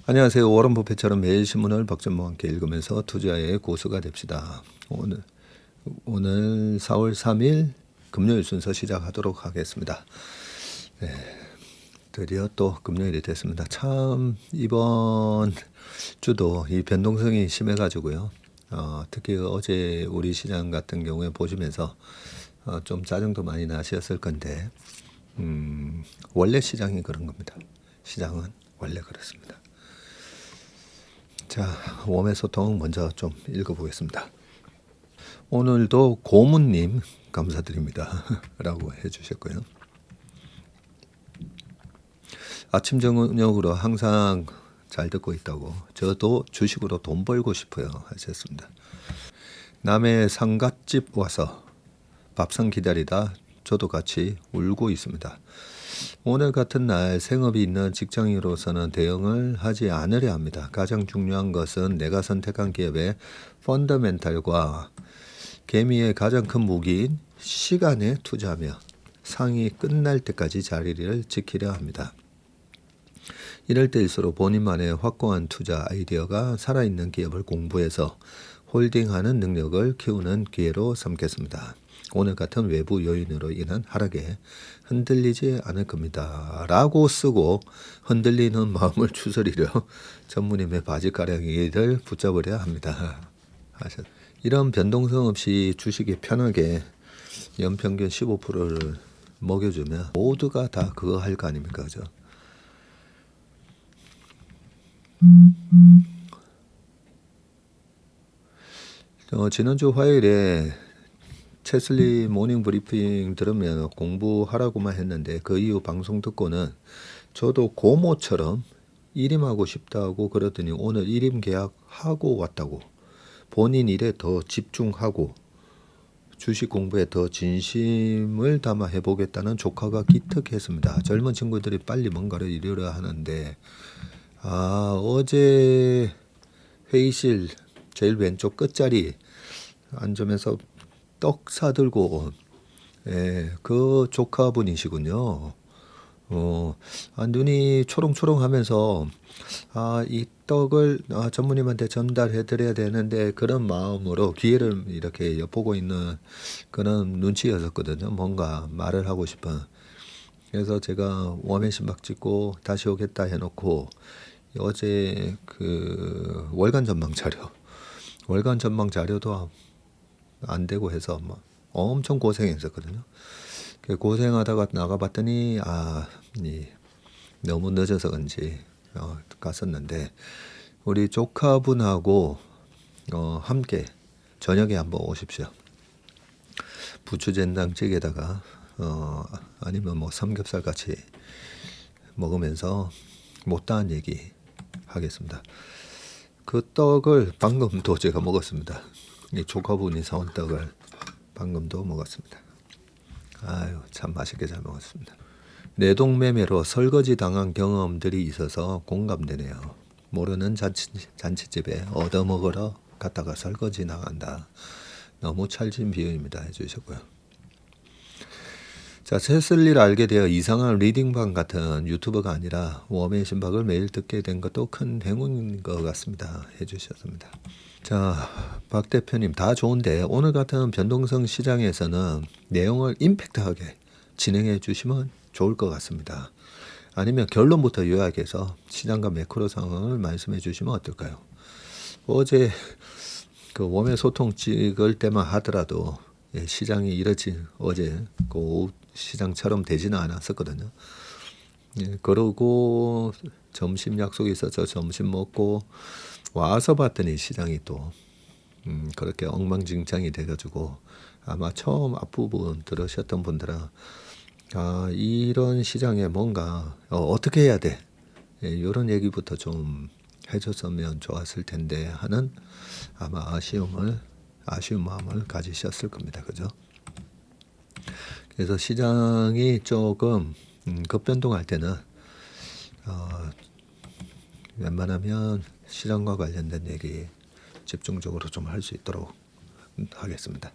안녕하세요. 워런 버핏처럼 매일 신문을 박전모와 함께 읽으면서 투자의 고수가 됩시다. 오늘 4월 3일 금요일 순서 시작하도록 하겠습니다. 드디어 또 금요일이 됐습니다. 참 이번 주도 이 변동성이 심해가지고요. 특히 어제 우리 시장 같은 경우에 보시면서 좀 짜증도 많이 나셨을 건데 원래 시장이 그런 겁니다. 시장은 원래 그렇습니다. 자, 웜의 소통 먼저 좀 읽어보겠습니다. 오늘도 고문님 감사드립니다. 라고 해주셨고요. 아침 저녁으로 항상 잘 듣고 있다고 저도 주식으로 돈 벌고 싶어요 하셨습니다. 남의 상갓집 와서 밥상 기다리다 저도 같이 울고 있습니다. 오늘 같은 날 생업이 있는 직장인으로서는 대응을 하지 않으려 합니다. 가장 중요한 것은 내가 선택한 기업의 펀더멘탈과 개미의 가장 큰 무기인 시간에 투자하며 상이 끝날 때까지 자리를 지키려 합니다. 이럴 때일수록 본인만의 확고한 투자 아이디어가 살아있는 기업을 공부해서 홀딩하는 능력을 키우는 기회로 삼겠습니다. 오늘 같은 외부 요인으로 인한 하락에 흔들리지 않을 겁니다. 라고 쓰고 흔들리는 마음을 추스리려 전무님의 바지가랑이를 붙잡으려 합니다. 이런 변동성 없이 주식이 편하게 연평균 15%를 먹여주면 모두가 다 그거 할 거 아닙니까? 그죠? 지난주 화요일에 체슬리 모닝 브리핑 들으면 공부하라고만 했는데 그 이후 방송 듣고는 저도 고모처럼 일임하고 싶다고 그러더니 오늘 일임 계약하고 왔다고 본인 일에 더 집중하고 주식 공부에 더 진심을 담아 해보겠다는 조카가 기특했습니다. 젊은 친구들이 빨리 뭔가를 이루려 하는데 어제 회의실 제일 왼쪽 끝자리 앉으면서 떡 사들고 그 조카분이시군요. 눈이 초롱초롱하면서 이 떡을 전무님한테 전달해드려야 되는데 그런 마음으로 기회를 이렇게 엿보고 있는 그런 눈치였었거든요. 뭔가 말을 하고 싶은. 그래서 제가 웜의 신박 찍고 다시 오겠다 해놓고 어제 그 월간 전망 자료도 안 되고 해서 막 엄청 고생했었거든요. 고생하다가 나가봤더니 너무 늦어서 그런지 갔었는데 우리 조카분하고 함께 저녁에 한번 오십시오. 부추된장찌개에다가 아니면 뭐 삼겹살 같이 먹으면서 못다한 얘기 하겠습니다. 그 떡을 방금도 제가 먹었습니다. 이 조카분이 사온 떡을 방금도 먹었습니다. 참 맛있게 잘 먹었습니다. 내동매매로 설거지 당한 경험들이 있어서 공감되네요. 모르는 잔치집에 얻어먹으러 갔다가 설거지 나간다. 너무 찰진 비유입니다 해주셨고요. 자, 체슬리를 알게 되어 이상한 리딩방 같은 유튜버가 아니라 웜의 신박을 매일 듣게 된 것도 큰 행운인 것 같습니다 해주셨습니다. 자, 박 대표님 다 좋은데 오늘 같은 변동성 시장에서는 내용을 임팩트하게 진행해 주시면 좋을 것 같습니다. 아니면 결론부터 요약해서 시장과 매크로 상황을 말씀해 주시면 어떨까요? 어제 그 웜의 소통 찍을 때만 하더라도 시장이 이렇지 어제 그 오후 시장처럼 되지는 않았었거든요. 그러고 점심 약속이 있어서 점심 먹고 와서 봤더니 시장이 또 그렇게 엉망진창이 돼가지고 아마 처음 앞부분 들으셨던 분들은 이런 시장에 뭔가 어떻게 해야 돼 이런 얘기부터 좀 해줬으면 좋았을 텐데 하는 아마 아쉬운 마음을 가지셨을 겁니다. 그죠? 그래서 시장이 조금 급변동할 때는 웬만하면 시장과 관련된 얘기 집중적으로 좀 할 수 있도록 하겠습니다.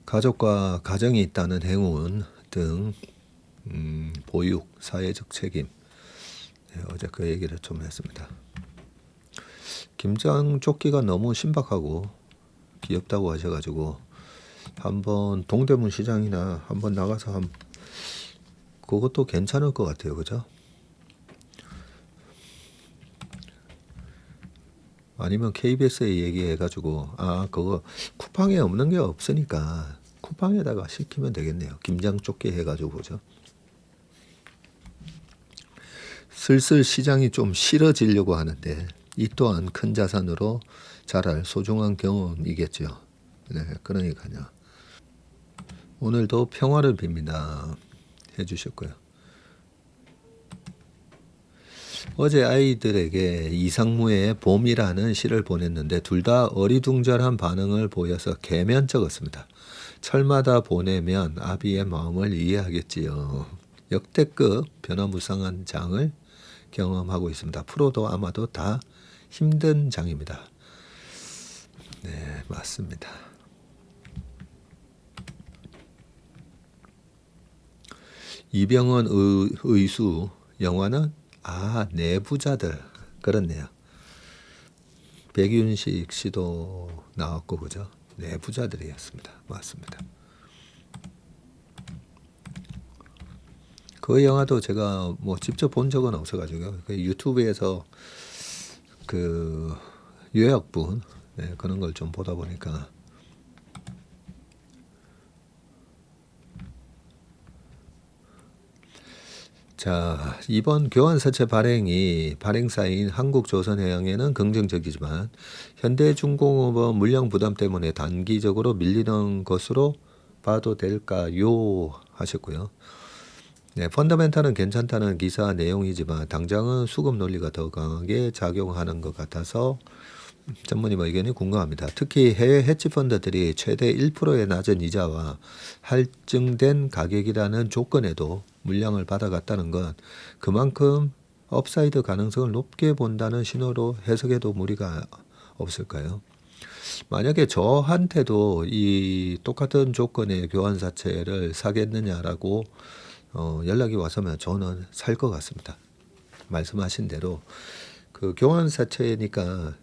가족과 가정이 있다는 행운 등 보육, 사회적 책임. 네, 어제 그 얘기를 좀 했습니다. 김장 쫓기가 너무 신박하고 귀엽다고 하셔가지고 한번 동대문 시장이나 한번 나가서 그것도 괜찮을 것 같아요. 그죠? 아니면 KBS에 얘기해가지고 그거 쿠팡에 없는 게 없으니까 쿠팡에다가 시키면 되겠네요. 김장 쫓기 해가지고. 그죠? 슬슬 시장이 좀 싫어지려고 하는데 이 또한 큰 자산으로 자랄 소중한 경험이겠죠. 네, 그러니까요. 오늘도 평화를 빕니다. 해주셨고요. 어제 아이들에게 이상무의 봄이라는 시를 보냈는데 둘 다 어리둥절한 반응을 보여서 개면적었습니다. 철마다 보내면 아비의 마음을 이해하겠지요. 역대급 변화무쌍한 장을 경험하고 있습니다. 프로도 아마도 다 힘든 장입니다. 네, 맞습니다. 이병헌 의수 영화는 내부자들 그렇네요. 백윤식 씨도 나왔고 그죠? 내부자들이었습니다. 맞습니다. 그 영화도 제가 뭐 직접 본 적은 없어가지고 유튜브에서 그 요약본 그런 걸 좀 보다 보니까 자, 이번 교환사채 발행사인 한국조선해양에는 긍정적이지만 현대중공업은 물량 부담 때문에 단기적으로 밀리는 것으로 봐도 될까요? 하셨고요. 네, 펀더멘탈은 괜찮다는 기사 내용이지만 당장은 수급 논리가 더 강하게 작용하는 것 같아서 전문님 의견이 궁금합니다. 특히 해외 헤지펀드들이 최대 1%의 낮은 이자와 할증된 가격이라는 조건에도 물량을 받아갔다는 건 그만큼 업사이드 가능성을 높게 본다는 신호로 해석해도 무리가 없을까요? 만약에 저한테도 이 똑같은 조건의 교환사채를 사겠느냐라고 연락이 와서면 저는 살 것 같습니다. 말씀하신 대로 그 교환사채니까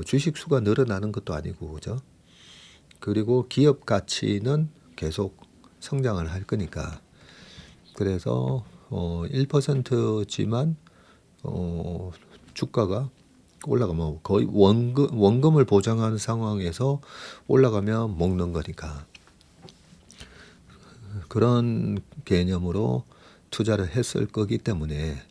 주식 수가 늘어나는 것도 아니고 그죠? 그리고 기업 가치는 계속 성장을 할 거니까 그래서 1%지만 주가가 올라가면 거의 원금을 보장하는 상황에서 올라가면 먹는 거니까 그런 개념으로 투자를 했을 거기 때문에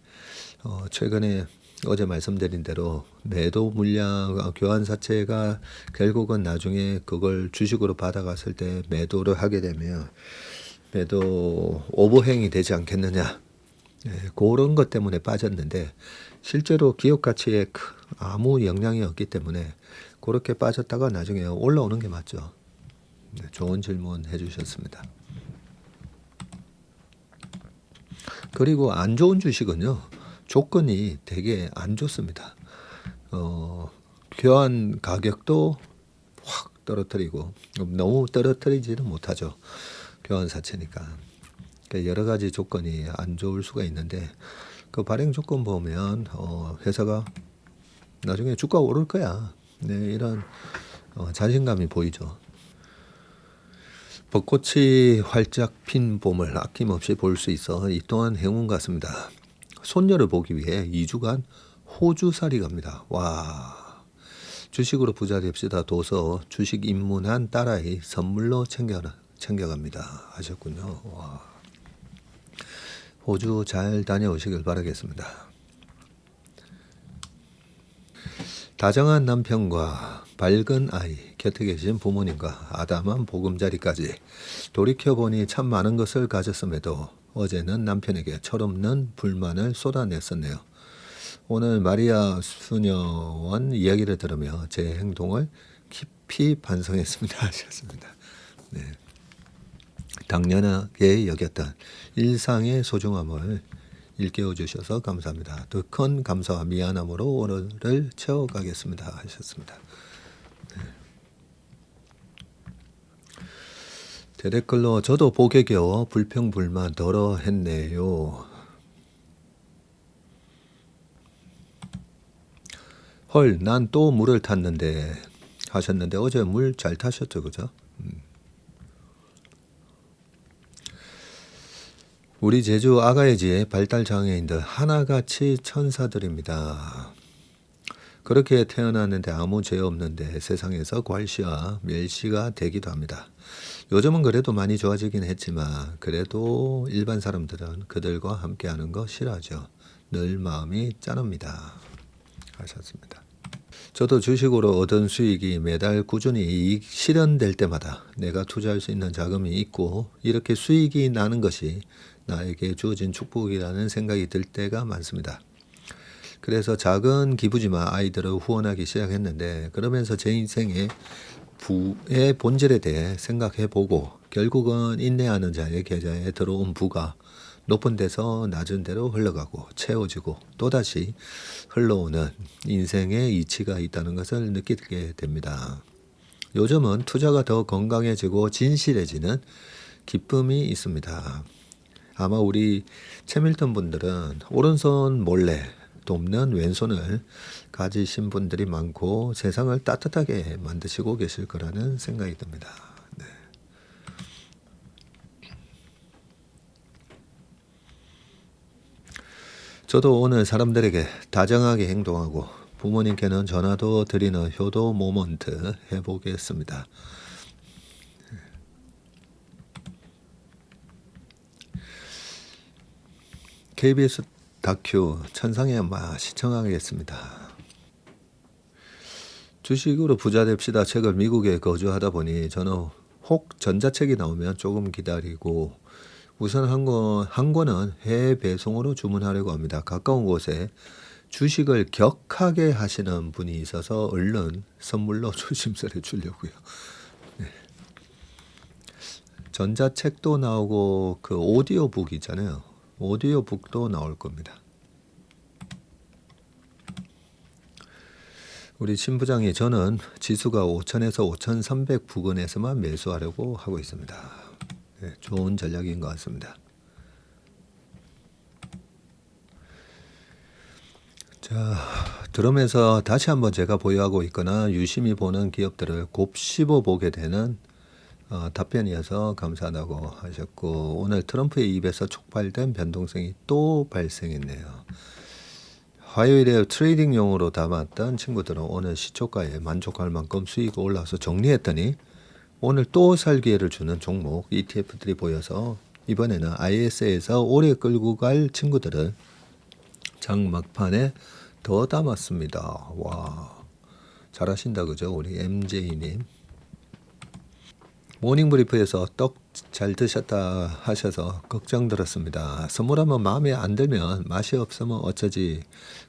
최근에 어제 말씀드린 대로 매도 물량 교환사채가 결국은 나중에 그걸 주식으로 받아갔을 때 매도를 하게 되면 매도 오버행이 되지 않겠느냐 그런 것 때문에 빠졌는데 실제로 기업 가치에 아무 영향이 없기 때문에 그렇게 빠졌다가 나중에 올라오는 게 맞죠. 네, 좋은 질문 해주셨습니다. 그리고 안 좋은 주식은요 조건이 되게 안 좋습니다. 교환 가격도 확 떨어뜨리고 너무 떨어뜨리지는 못하죠. 교환사채니까. 그러니까 여러 가지 조건이 안 좋을 수가 있는데 그 발행 조건 보면 회사가 나중에 주가 오를 거야. 네, 이런 자신감이 보이죠. 벚꽃이 활짝 핀 봄을 아낌없이 볼 수 있어 이 또한 행운 같습니다. 손녀를 보기 위해 2주간 호주살이 갑니다. 와, 주식으로 부자 됩시다. 도서 주식 입문한 딸아이 선물로 챙겨갑니다. 하셨군요. 와, 호주 잘 다녀오시길 바라겠습니다. 다정한 남편과 밝은 아이, 곁에 계신 부모님과 아담한 보금자리까지 돌이켜보니 참 많은 것을 가졌음에도 어제는 남편에게 철없는 불만을 쏟아냈었네요. 오늘 마리아 수녀원 이야기를 들으며 제 행동을 깊이 반성했습니다. 하셨습니다. 네. 당연하게 여겼던 일상의 소중함을 일깨워 주셔서 감사합니다. 더 큰 감사와 미안함으로 오늘을 채워가겠습니다. 하셨습니다. 네. 제 댓글로 저도 복에 겨워 불평불만 덜어 했네요. 헐, 난 또 물을 탔는데 하셨는데 어제 물 잘 타셨죠, 그죠? 우리 제주 아가야지의 발달 장애인들 하나같이 천사들입니다. 그렇게 태어났는데 아무 죄 없는데 세상에서 괄시와 멸시가 되기도 합니다. 요즘은 그래도 많이 좋아지긴 했지만 그래도 일반 사람들은 그들과 함께하는 거 싫어하죠. 늘 마음이 짠합니다. 하셨습니다. 저도 주식으로 얻은 수익이 매달 꾸준히 이익 실현될 때마다 내가 투자할 수 있는 자금이 있고 이렇게 수익이 나는 것이 나에게 주어진 축복이라는 생각이 들 때가 많습니다. 그래서 작은 기부지만 아이들을 후원하기 시작했는데 그러면서 제 인생의 부의 본질에 대해 생각해보고 결국은 인내하는 자의 계좌에 들어온 부가 높은 데서 낮은 데로 흘러가고 채워지고 또다시 흘러오는 인생의 이치가 있다는 것을 느끼게 됩니다. 요즘은 투자가 더 건강해지고 진실해지는 기쁨이 있습니다. 아마 우리 채밀턴 분들은 오른손 몰래 돕는 왼손을 가지신 분들이 많고 세상을 따뜻하게 만드시고 계실 거라는 생각이 듭니다. 네. 저도 오늘 사람들에게 다정하게 행동하고 부모님께는 전화도 드리는 효도 모먼트 해보겠습니다. KBS 다큐 천상의 엄마 시청하겠습니다. 주식으로 부자 됩시다 책을 미국에 거주하다 보니 저는 혹 전자책이 나오면 조금 기다리고 우선 한 권은 해외 배송으로 주문하려고 합니다. 가까운 곳에 주식을 격하게 하시는 분이 있어서 얼른 선물로 조심스레 주려고요. 네. 전자책도 나오고 그 오디오북 있잖아요. 오디오북도 나올 겁니다. 우리 신부장이 저는 지수가 5,000에서 5,300 부근에서만 매수하려고 하고 있습니다. 네, 좋은 전략인 것 같습니다. 자, 들으면서 다시 한번 제가 보유하고 있거나 유심히 보는 기업들을 곱씹어 보게 되는 답변이어서 감사하다고 하셨고 오늘 트럼프의 입에서 촉발된 변동성이 또 발생했네요. 화요일에 트레이딩용으로 담았던 친구들은 오늘 시초가에 만족할 만큼 수익이 올라와서 정리했더니 오늘 또 살 기회를 주는 종목 ETF들이 보여서 이번에는 IS에서 오래 끌고 갈 친구들을 장 막판에 더 담았습니다. 와, 잘하신다 그죠 우리 MJ님. 모닝브리프에서 떡 잘 드셨다 하셔서 걱정 들었습니다. 선물하면 마음에 안 들면 맛이 없으면 어쩌지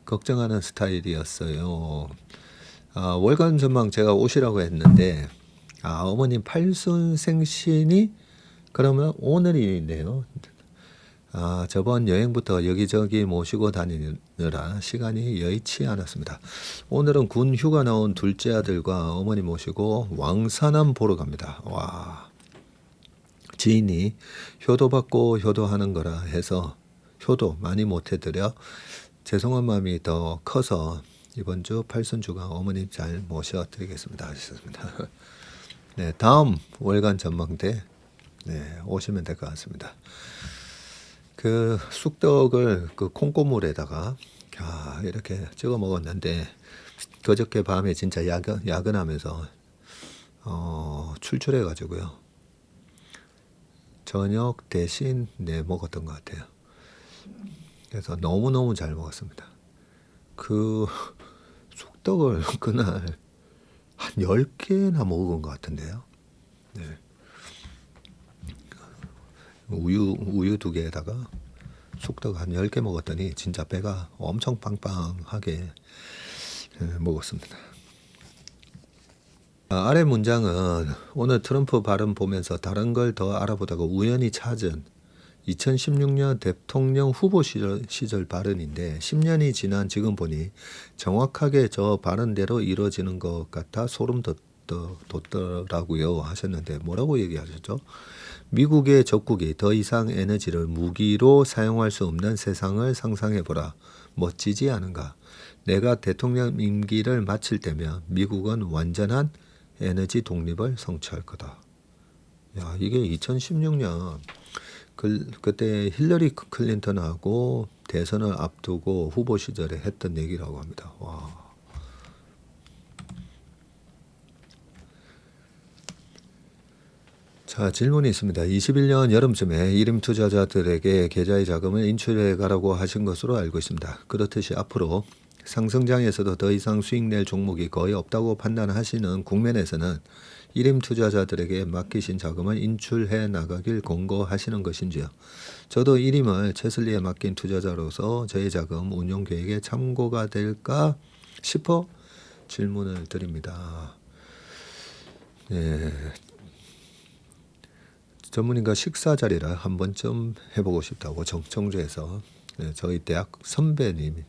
걱정하는 스타일이었어요. 월간 전망 제가 오시라고 했는데 어머님 팔순생신이 그러면 오늘이네요. 저번 여행부터 여기저기 모시고 다니느라 시간이 여의치 않았습니다. 오늘은 군 휴가 나온 둘째 아들과 어머니 모시고 왕산암 보러 갑니다. 와, 지인이 효도받고 효도하는 거라 해서 효도 많이 못해드려 죄송한 마음이 더 커서 이번 주 팔순주가 어머님 잘 모셔드리겠습니다 하셨습니다. 네, 다음 월간 전망 때 오시면 될 것 같습니다. 그 쑥떡을 그 콩고물에다가 이렇게 찍어 먹었는데 그저께 밤에 진짜 야근하면서 출출해 가지고요. 저녁 대신 먹었던 것 같아요. 그래서 너무너무 잘 먹었습니다. 그 쑥떡을 그날 한 10개나 먹은 것 같은데요. 네. 우유 2개에다가 쑥떡 한 10개 먹었더니 진짜 배가 엄청 빵빵하게 먹었습니다. 아래 문장은 오늘 트럼프 발언 보면서 다른 걸 더 알아보다가 우연히 찾은 2016년 대통령 후보 시절 발언인데 10년이 지난 지금 보니 정확하게 저 발언대로 이루어지는 것 같아 소름 돋더라고요 하셨는데 뭐라고 얘기하셨죠? 미국의 적국이 더 이상 에너지를 무기로 사용할 수 없는 세상을 상상해보라. 멋지지 않은가? 내가 대통령 임기를 마칠 때면 미국은 완전한 에너지 독립을 성취할 거다. 야, 이게 2016년 그때 힐러리 클린턴하고 대선을 앞두고 후보 시절에 했던 얘기라고 합니다. 와. 자, 질문이 있습니다. 21년 여름쯤에 일임 투자자들에게 계좌의 자금을 인출해 가라고 하신 것으로 알고 있습니다. 그렇듯이 앞으로 상승장에서도 더 이상 수익 낼 종목이 거의 없다고 판단하시는 국면에서는 일임 투자자들에게 맡기신 자금을 인출해 나가길 권고하시는 것인지요. 저도 일임을 채슬리에 맡긴 투자자로서 저의 자금 운용 계획에 참고가 될까 싶어 질문을 드립니다. 예. 전문인과 식사 자리를 한 번쯤 해보고 싶다고 청주에서 저희 대학 선배님이시라고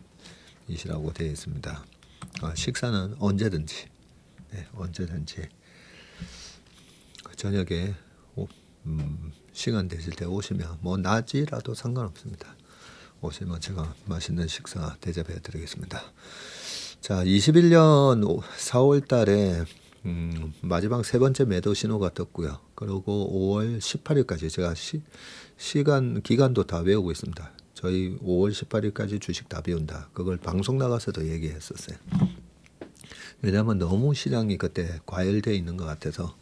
되어 있습니다. 식사는 언제든지 언제든지 저녁에 시간 되실 때 오시면 뭐 낮이라도 상관없습니다. 오시면 제가 맛있는 식사 대접해 드리겠습니다. 자, 21년 4월 달에 마지막 세 번째 매도 신호가 떴고요. 그리고 5월 18일까지 제가 기간도 다 외우고 있습니다. 저희 5월 18일까지 주식 다 비운다. 그걸 방송 나가서도 얘기했었어요. 왜냐하면 너무 시장이 그때 과열되어 있는 것 같아서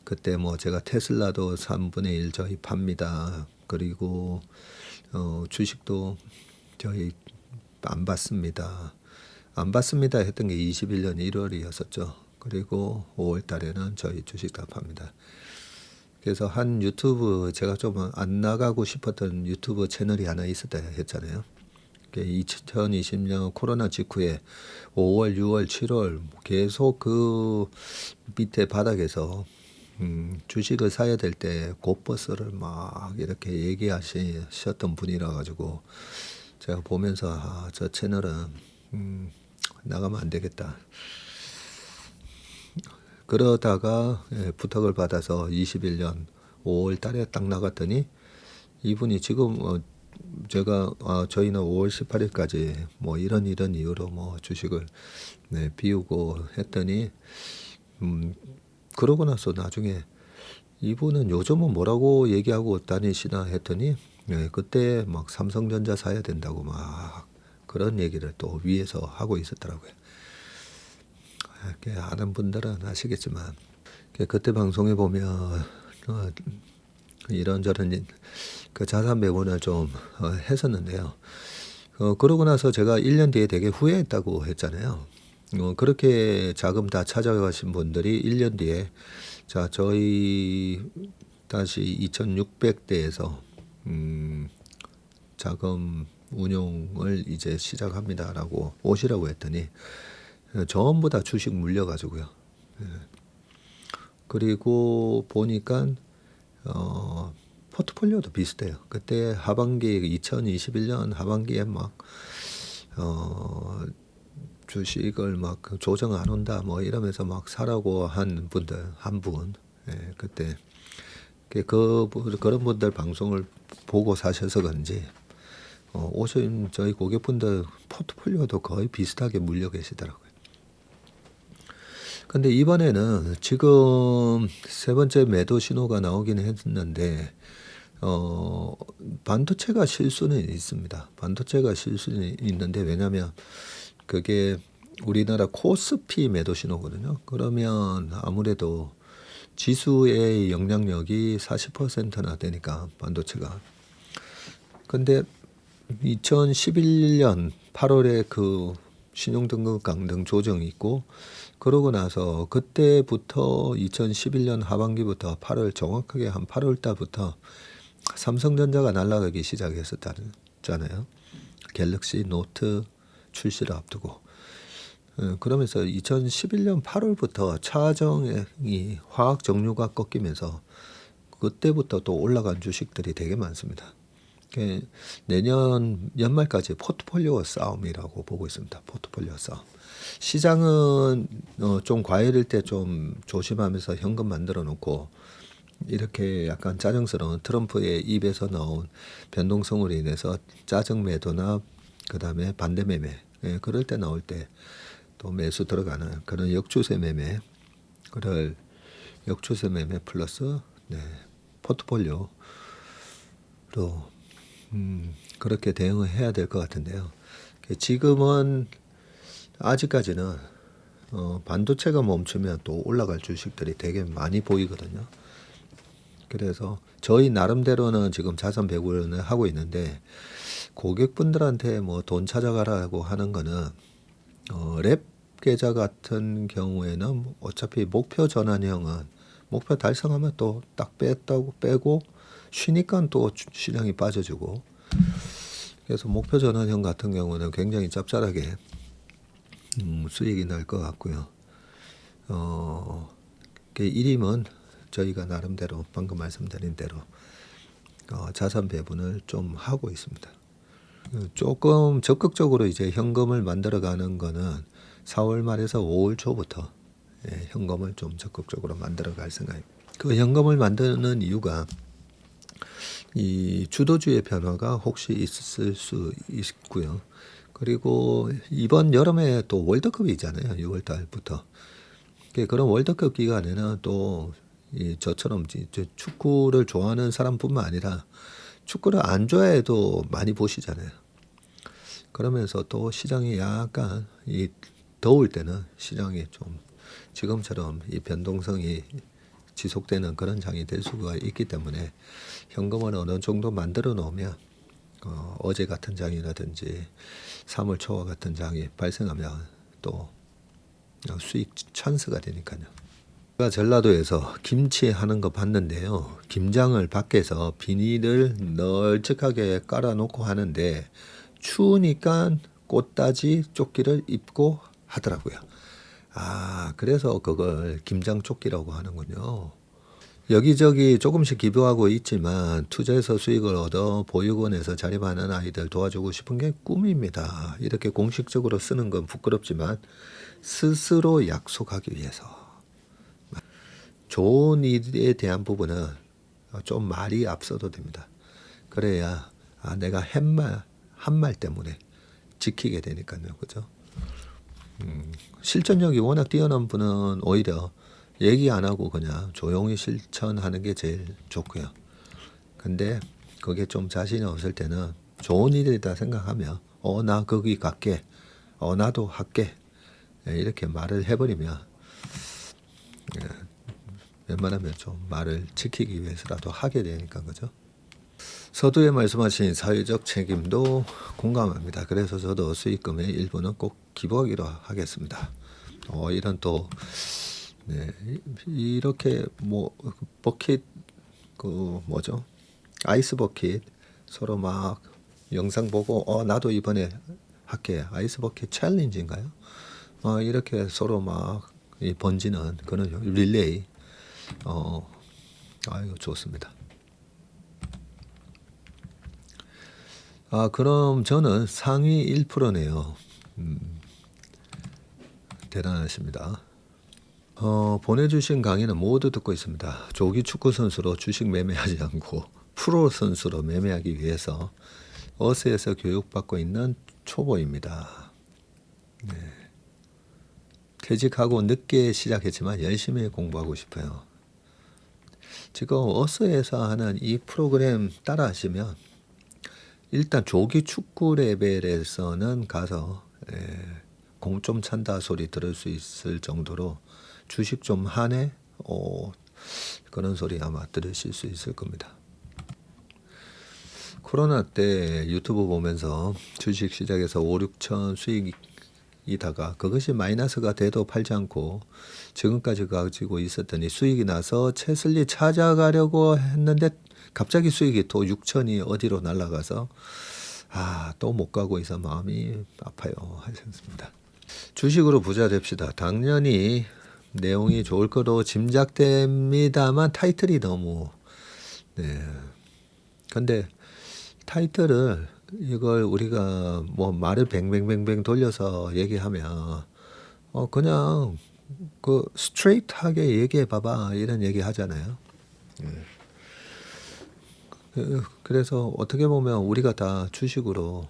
그때 뭐 제가 테슬라도 3분의 1 저희 팝니다. 그리고 주식도 저희 안 받습니다. 안 받습니다 했던 게 21년 1월이었었죠. 그리고 5월 달에는 저희 주식 다 팝니다. 그래서 한 유튜브 제가 좀 안 나가고 싶었던 유튜브 채널이 하나 있었다 했잖아요. 2020년 코로나 직후에 5월, 6월, 7월 계속 그 밑에 바닥에서 주식을 사야 될 때 곧버스를 막 이렇게 얘기하셨던 분이라 가지고 제가 보면서 저 채널은 나가면 안 되겠다. 그러다가 부탁을 받아서 21년 5월 달에 딱 나갔더니 이분이 지금 제가 저희는 5월 18일까지 뭐 이런 이유로 뭐 주식을 비우고 했더니 그러고 나서 나중에 이분은 요즘은 뭐라고 얘기하고 다니시나 했더니 그때 막 삼성전자 사야 된다고 막 그런 얘기를 또 위에서 하고 있었더라고요. 아는 분들은 아시겠지만 그때 방송에 보면 이런저런 그 자산 배분을 좀 했었는데요. 그러고 나서 제가 1년 뒤에 되게 후회했다고 했잖아요. 그렇게 자금 다 찾아가신 분들이 1년 뒤에 자 저희 다시 2600대에서 자금 운용을 이제 시작합니다라고 오시라고 했더니 전부 다 주식 물려가지고요. 그리고 보니까 포트폴리오도 비슷해요. 그때 하반기 2021년 하반기에 막 주식을 막 조정 안 온다 뭐 이러면서 막 사라고 한 분들 한 분 그때 그런 분들 방송을 보고 사셔서 그런지 오신 저희 고객분들 포트폴리오도 거의 비슷하게 물려 계시더라고요. 근데 이번에는 지금 세 번째 매도 신호가 나오긴 했는데 반도체가 실수는 있습니다. 반도체가 실수는 있는데 왜냐하면 그게 우리나라 코스피 매도 신호거든요. 그러면 아무래도 지수의 영향력이 40%나 되니까 반도체가. 근데 2011년 8월에 그 신용등급 강등 조정이 있고 그러고 나서 그때부터 2011년 하반기부터 8월 정확하게 한 8월 달부터 삼성전자가 날아가기 시작했었잖아요. 갤럭시 노트 출시를 앞두고 그러면서 2011년 8월부터 차정이 화학 정유가 꺾이면서 그때부터 또 올라간 주식들이 되게 많습니다. 내년 연말까지 포트폴리오 싸움이라고 보고 있습니다. 포트폴리오 싸움. 시장은 좀 과열일 때 좀 조심하면서 현금 만들어 놓고 이렇게 약간 짜증스러운 트럼프의 입에서 나온 변동성으로 인해서 짜증 매도나 그다음에 반대 매매, 그럴 때 나올 때 또 매수 들어가는 그런 역추세 매매, 그럴 역추세 매매 플러스 포트폴리오로 그렇게 대응을 해야 될 것 같은데요. 지금은 아직까지는 반도체가 멈추면 또 올라갈 주식들이 되게 많이 보이거든요. 그래서 저희 나름대로는 지금 자산 배분을 하고 있는데 고객분들한테 뭐 돈 찾아가라고 하는 거는 랩 계좌 같은 경우에는 어차피 목표 전환형은 목표 달성하면 또 딱 뺐다고 빼고 쉬니까 또 시장이 빠져주고, 그래서 목표 전환형 같은 경우는 굉장히 짭짤하게 수익이 날 것 같고요. 일임은 저희가 나름대로 방금 말씀드린 대로 자산 배분을 좀 하고 있습니다. 조금 적극적으로 이제 현금을 만들어가는 거는 4월 말에서 5월 초부터 현금을 좀 적극적으로 만들어갈 생각입니다. 그 현금을 만드는 이유가 이 주도주의 변화가 혹시 있을 수 있고요. 그리고 이번 여름에 또 월드컵이 있잖아요. 6월 달부터. 그런 월드컵 기간에는 또 저처럼 축구를 좋아하는 사람뿐만 아니라 축구를 안 좋아해도 많이 보시잖아요. 그러면서 또 시장이 약간 이 더울 때는 시장이 좀 지금처럼 이 변동성이 지속되는 그런 장이 될 수가 있기 때문에 현금을 어느 정도 만들어 놓으면 어제 같은 장이라든지 3월 초와 같은 장이 발생하면 또 수익 찬스가 되니까요. 제가 전라도에서 김치 하는 거 봤는데요. 김장을 밖에서 비닐을 널찍하게 깔아놓고 하는데 추우니까 꽃다지 조끼를 입고 하더라고요. 그래서 그걸 김장조끼라고 하는군요. 여기저기 조금씩 기부하고 있지만 투자해서 수익을 얻어 보육원에서 자립하는 아이들 도와주고 싶은 게 꿈입니다. 이렇게 공식적으로 쓰는 건 부끄럽지만 스스로 약속하기 위해서 좋은 일에 대한 부분은 좀 말이 앞서도 됩니다. 그래야 내가 한 말 때문에 지키게 되니까요. 그죠? 실천력이 워낙 뛰어난 분은 오히려 얘기 안 하고 그냥 조용히 실천하는 게 제일 좋고요. 근데 그게 좀 자신이 없을 때는 좋은 일이다 생각하면 나 거기 갈게. 나도 할게. 이렇게 말을 해버리면 웬만하면 좀 말을 지키기 위해서라도 하게 되니까 그죠. 서두에 말씀하신 사회적 책임도 공감합니다. 그래서 저도 수익금의 일부는 꼭 기부하기로 하겠습니다. 이런 또 이렇게 뭐 버킷 뭐죠? 아이스 버킷 서로 막 영상 보고 나도 이번에 할게. 아이스 버킷 챌린지인가요? 이렇게 서로 막 번지는 그런 릴레이. 이거 좋습니다. 그럼 저는 상위 1%네요. 대단하십니다. 보내주신 강의는 모두 듣고 있습니다. 조기 축구 선수로 주식 매매하지 않고 프로 선수로 매매하기 위해서 어스에서 교육받고 있는 초보입니다. 퇴직하고 늦게 시작했지만 열심히 공부하고 싶어요. 지금 어스에서 하는 이 프로그램 따라 하시면 일단 조기 축구 레벨에서는 가서 공 좀 찬다 소리 들을 수 있을 정도로 주식 좀 하네? 그런 소리 아마 들으실 수 있을 겁니다. 코로나 때 유튜브 보면서 주식 시작해서 5, 6천 수익이다가 그것이 마이너스가 돼도 팔지 않고 지금까지 가지고 있었더니 수익이 나서 채슬리 찾아가려고 했는데 갑자기 수익이 또 6천이 어디로 날아가서 또 못 가고 있어 마음이 아파요 하셨습니다. 주식으로 부자 됩시다. 당연히 내용이 좋을 거로 짐작됩니다만 타이틀이 너무 근데 타이틀을 이걸 우리가 뭐 말을 뱅뱅뱅뱅 돌려서 얘기하면 그냥 그 스트레이트하게 얘기해 봐봐 이런 얘기 하잖아요. 그래서 어떻게 보면 우리가 다 주식으로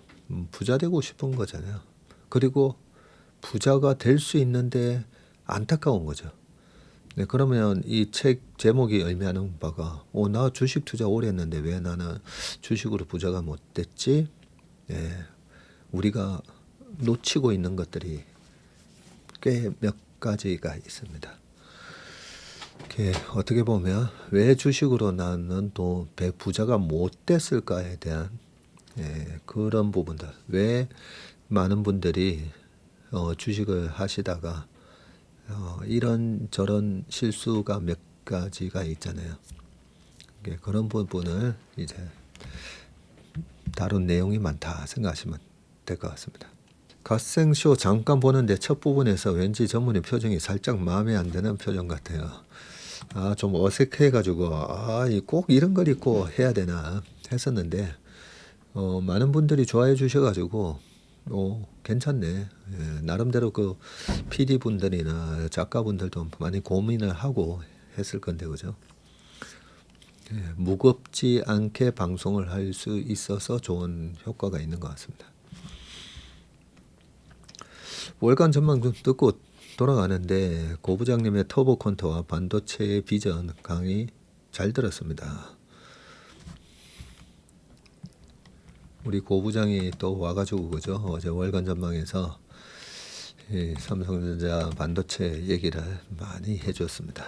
부자 되고 싶은 거잖아요. 그리고 부자가 될 수 있는데 안타까운 거죠. 네, 그러면 이 책 제목이 의미하는 바가 나 주식 투자 오래 했는데 왜 나는 주식으로 부자가 못 됐지? 네, 우리가 놓치고 있는 것들이 꽤 몇 가지가 있습니다. 어떻게 보면 왜 주식으로 나는 또 부자가 못 됐을까에 대한 그런 부분들. 왜 많은 분들이 주식을 하시다가 이런 저런 실수가 몇 가지가 있잖아요. 그런 부분을 이제 다룬 내용이 많다 생각하시면 될 것 같습니다. 갓생쇼 잠깐 보는데 첫 부분에서 왠지 전문의 표정이 살짝 마음에 안 드는 표정 같아요. 좀 어색해가지고 꼭 이런 걸 입고 해야 되나 했었는데 많은 분들이 좋아해 주셔가지고 괜찮네. 나름대로 그 PD 분들이나 작가분들도 많이 고민을 하고 했을 건데 그죠? 무겁지 않게 방송을 할 수 있어서 좋은 효과가 있는 것 같습니다. 월간 전망 좀 듣고 돌아가는데 고 부장님의 터보 콘터와 반도체의 비전 강의 잘 들었습니다. 우리 고 부장이 또 와가지고 그죠? 어제 월간 전망에서 삼성전자 반도체 얘기를 많이 해줬습니다.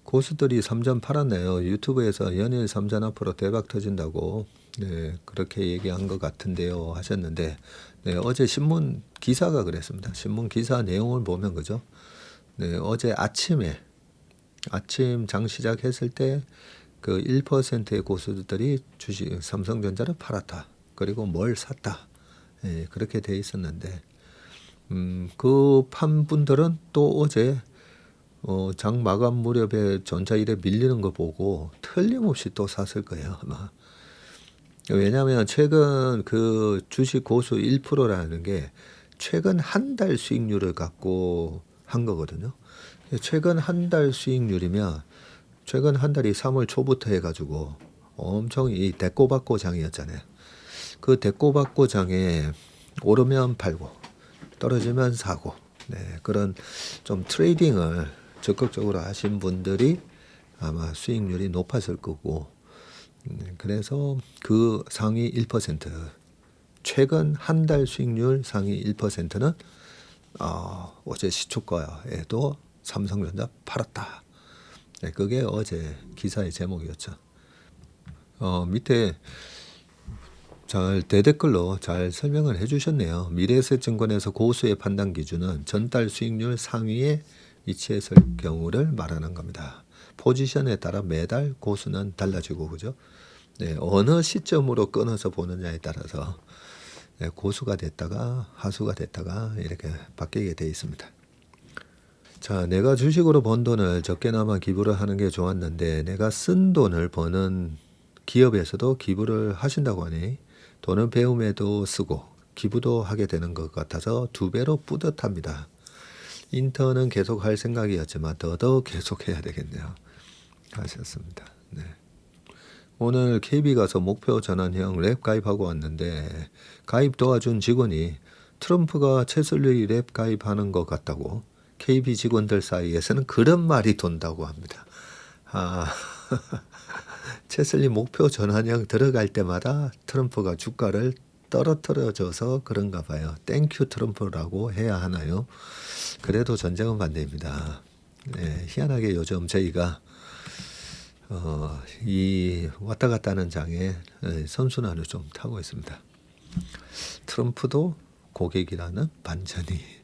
고수들이 3전 팔았네요. 유튜브에서 연일 3전 앞으로 대박 터진다고 그렇게 얘기한 것 같은데요 하셨는데 어제 신문 기사가 그랬습니다. 신문 기사 내용을 보면 그죠? 어제 아침 장 시작했을 때 그 1%의 고수들이 주식 삼성전자를 팔았다. 그리고 뭘 샀다. 그렇게 돼 있었는데 그 판 분들은 또 어제 장 마감 무렵에 전자일에 밀리는 거 보고 틀림없이 또 샀을 거예요 아마. 왜냐하면 최근 그 주식 고수 1%라는 게 최근 한 달 수익률을 갖고 한 거거든요. 최근 한 달 수익률이면 최근 한 달이 3월 초부터 해가지고 엄청 이 대꼬박고 장이었잖아요. 그 대꼬박고 장에 오르면 팔고 떨어지면 사고 그런 좀 트레이딩을 적극적으로 하신 분들이 아마 수익률이 높았을 거고 그래서 그 상위 1% 최근 한 달 수익률 상위 1%는 어제 시초가에도 삼성전자 팔았다. 그게 어제 기사의 제목이었죠. 밑에 잘 대댓글로 잘 설명을 해주셨네요. 미래에셋증권에서 고수의 판단 기준은 전달 수익률 상위에 위치했을 경우를 말하는 겁니다. 포지션에 따라 매달 고수는 달라지고 그죠? 어느 시점으로 끊어서 보느냐에 따라서 고수가 됐다가 하수가 됐다가 이렇게 바뀌게 돼 있습니다. 자, 내가 주식으로 번 돈을 적게나마 기부를 하는 게 좋았는데 내가 쓴 돈을 버는 기업에서도 기부를 하신다고 하니 돈은 배움에도 쓰고 기부도 하게 되는 것 같아서 2배로 뿌듯합니다. 인턴은 계속 할 생각이었지만 더더욱 계속해야 되겠네요. 하셨습니다. 오늘 KB 가서 목표 전환형 랩 가입하고 왔는데 가입 도와준 직원이 트럼프가 채슬리 랩 가입하는 것 같다고 KB 직원들 사이에서는 그런 말이 돈다고 합니다. 채슬리 목표 전환형 들어갈 때마다 트럼프가 주가를 떨어뜨려줘서 그런가 봐요. 땡큐 트럼프라고 해야 하나요? 그래도 전쟁은 반대입니다. 희한하게 요즘 저희가 이 왔다 갔다 하는 장에 선순환을 좀 타고 있습니다. 트럼프도 고객이라는 반전이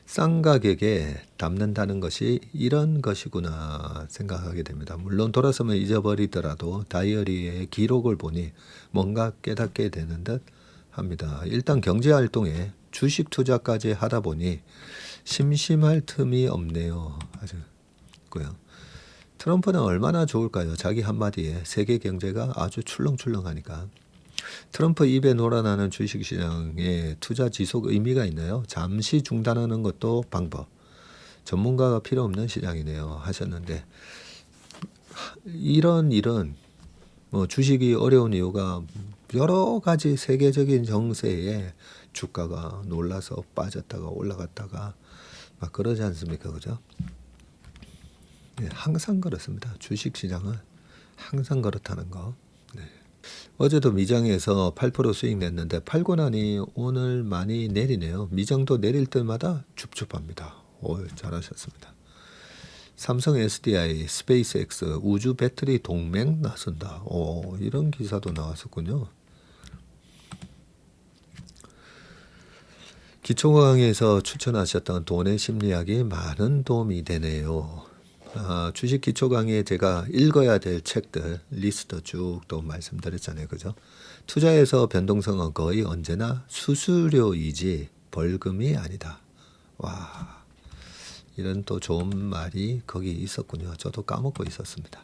싼 가격에 담는다는 것이 이런 것이구나 생각하게 됩니다. 물론 돌아서면 잊어버리더라도 다이어리의 기록을 보니 뭔가 깨닫게 되는 듯 합니다. 일단 경제활동에 주식 투자까지 하다 보니 심심할 틈이 없네요. 하셨고요. 트럼프는 얼마나 좋을까요? 자기 한마디에 세계 경제가 아주 출렁출렁하니까. 트럼프 입에 놀아나는 주식시장에 투자 지속 의미가 있나요? 잠시 중단하는 것도 방법. 전문가가 필요 없는 시장이네요 하셨는데, 이런 뭐 주식이 어려운 이유가 여러 가지 세계적인 정세에 주가가 놀라서 빠졌다가 올라갔다가 막 그러지 않습니까? 그죠? 네, 항상 그렇습니다. 주식시장은 항상 그렇다는 거. 네. 어제도 미장에서 8% 수익 냈는데 팔고 나니 오늘 많이 내리네요. 미장도 내릴 때마다 줍줍합니다. 오, 잘하셨습니다. 삼성 SDI, 스페이스X 우주 배터리 동맹 나선다. 오, 이런 기사도 나왔었군요. 기초 강의에서 추천하셨던 돈의 심리학이 많은 도움이 되네요. 주식 기초 강의에 제가 읽어야 될 책들 리스트 쭉 또 말씀드렸잖아요. 그죠? 투자에서 변동성은 거의 언제나 수수료이지 벌금이 아니다. 와, 이런 또 좋은 말이 거기 있었군요. 저도 까먹고 있었습니다.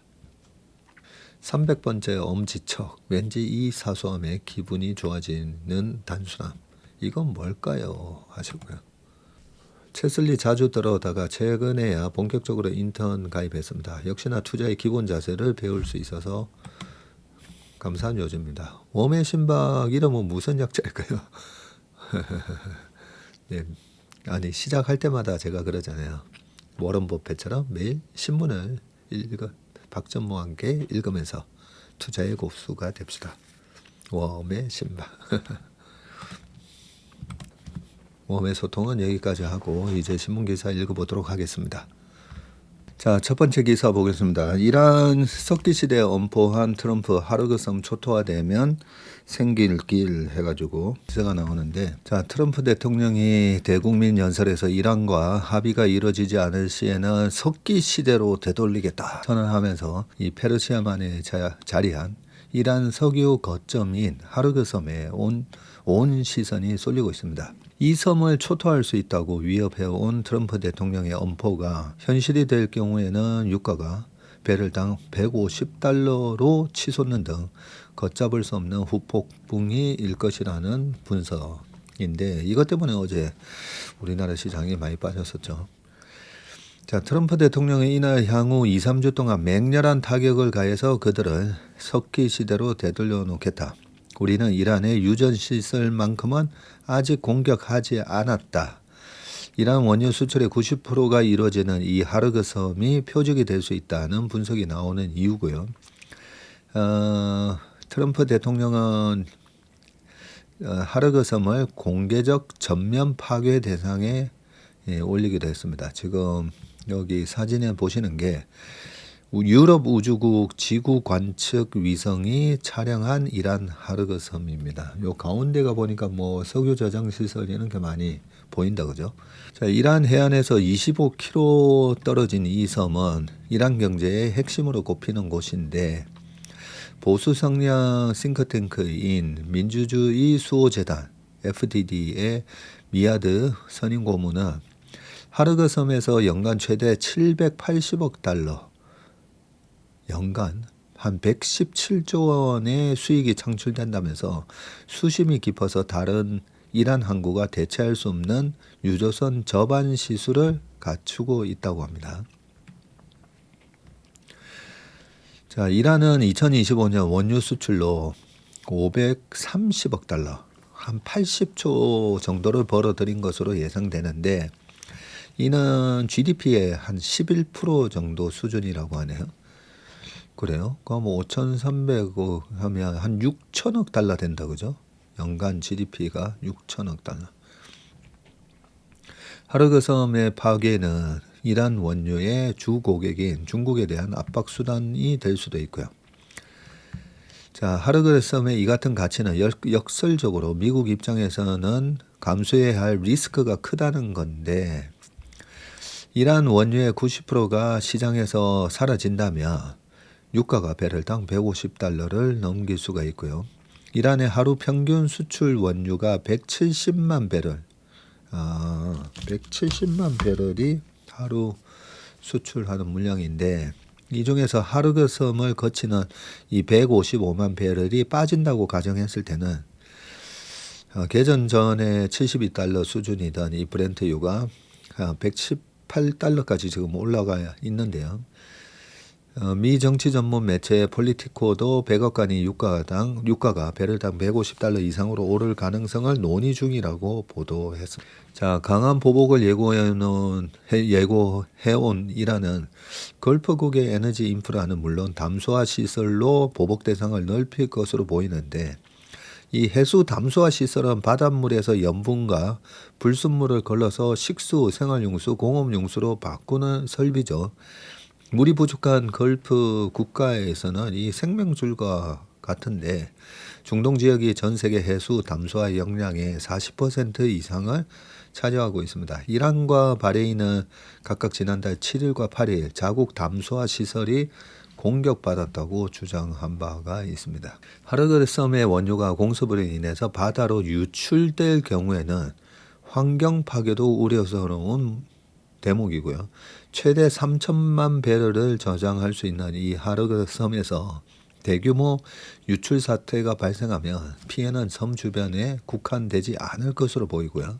300번째 엄지척. 왠지 이 사소함에 기분이 좋아지는 단순함. 이건 뭘까요? 하시고요. 채슬리 자주 들어오다가 최근에야 본격적으로 인턴 가입했습니다. 역시나 투자의 기본 자세를 배울 수 있어서 감사한 요즘입니다. 웜의 신박 이름은 무슨 약자일까요? 네, 아니 시작할 때마다 제가 그러잖아요. 워런 버핏처럼 매일 신문을 박전무와 함께 읽으면서 투자의 고수가 됩시다. 웜의 신박. 웜의 소통은 여기까지 하고 이제 신문기사 읽어보도록 하겠습니다. 자, 첫 번째 기사 보겠습니다. 이란 석기시대에 엄포한 트럼프 하르그섬 초토화되면 생길 길 해가지고 기사가 나오는데, 자, 트럼프 대통령이 대국민 연설에서 이란과 합의가 이루어지지 않을 시에는 석기시대로 되돌리겠다 선언하면서 이 페르시아만에 자리한 이란 석유 거점인 하르그섬에 온 시선이 쏠리고 있습니다. 이 섬을 초토화할 수 있다고 위협해온 트럼프 대통령의 엄포가 현실이 될 경우에는 유가가 배럴당 150달러로 치솟는 등 걷잡을 수 없는 후폭풍이 일 것이라는 분석인데, 이것 때문에 어제 우리나라 시장이 많이 빠졌었죠. 자, 트럼프 대통령은 이날 향후 2, 3주 동안 맹렬한 타격을 가해서 그들을 석기 시대로 되돌려 놓겠다. 우리는 이란의 유전시설만큼은 아직 공격하지 않았다. 이란 원유 수출의 90%가 이루어지는 이 하르그섬이 표적이 될 수 있다는 분석이 나오는 이유고요. 트럼프 대통령은 하르그섬을 공개적 전면 파괴 대상에 올리기도 했습니다. 지금 여기 사진에 보시는 게 유럽 우주국 지구 관측 위성이 촬영한 이란 하르그섬입니다. 요 가운데가 보니까 뭐 석유 저장 시설 이런 게 많이 보인다, 그죠? 자, 이란 해안에서 25km 떨어진 이 섬은 이란 경제의 핵심으로 꼽히는 곳인데, 보수 성향 싱크탱크인 민주주의 수호재단 FDD의 미야드 선임 고문은 하르그섬에서 연간 최대 780억 달러, 연간 한 117조 원의 수익이 창출된다면서 수심이 깊어서 다른 이란 항구가 대체할 수 없는 유조선 저반 시술을 갖추고 있다고 합니다. 자, 이란은 2025년 원유 수출로 530억 달러, 한 80조 정도를 벌어들인 것으로 예상되는데, 이는 GDP의 한 11% 정도 수준이라고 하네요. 그래요? 그럼 5,300억 하면 한 6천억 달러 된다, 그죠? 연간 GDP가 6천억 달러. 하르그섬의 파괴는 이란 원유의 주 고객인 중국에 대한 압박 수단이 될 수도 있고요. 자, 하르그섬의 이 같은 가치는 역설적으로 미국 입장에서는 감수해야 할 리스크가 크다는 건데, 이란 원유의 90%가 시장에서 사라진다면 유가가 배럴당 150달러를 넘길 수가 있고요. 이란의 하루 평균 수출 원유가 170만 배럴, 170만 배럴이 하루 수출하는 물량인데, 이 중에서 하르그섬을 거치는 이 155만 배럴이 빠진다고 가정했을 때는 개전 전에 72달러 수준이던 이 브렌트유가 118달러까지 지금 올라가 있는데요. 미 정치 전문 매체 폴리티코도 100억 단위 유가가 배럴당 150달러 이상으로 오를 가능성을 논의 중이라고 보도했습니다. 자, 강한 보복을 예고해온 이란은 걸프국의 에너지 인프라는 물론 담수화 시설로 보복 대상을 넓힐 것으로 보이는데, 이 해수 담수화 시설은 바닷물에서 염분과 불순물을 걸러서 식수, 생활용수, 공업용수로 바꾸는 설비죠. 물이 부족한 걸프 국가에서는 이 생명줄과 같은데, 중동 지역이 전 세계 해수 담수화 역량의 40% 이상을 차지하고 있습니다. 이란과 바레인은 각각 지난달 7일과 8일 자국 담수화 시설이 공격받았다고 주장한 바가 있습니다. 하르그섬의 원유가 공습으로 인해서 바다로 유출될 경우에는 환경 파괴도 우려스러운 대목이고요. 최대 3천만 배럴을 저장할 수 있는 이 하르그섬에서 대규모 유출 사태가 발생하면 피해는 섬 주변에 국한되지 않을 것으로 보이고요.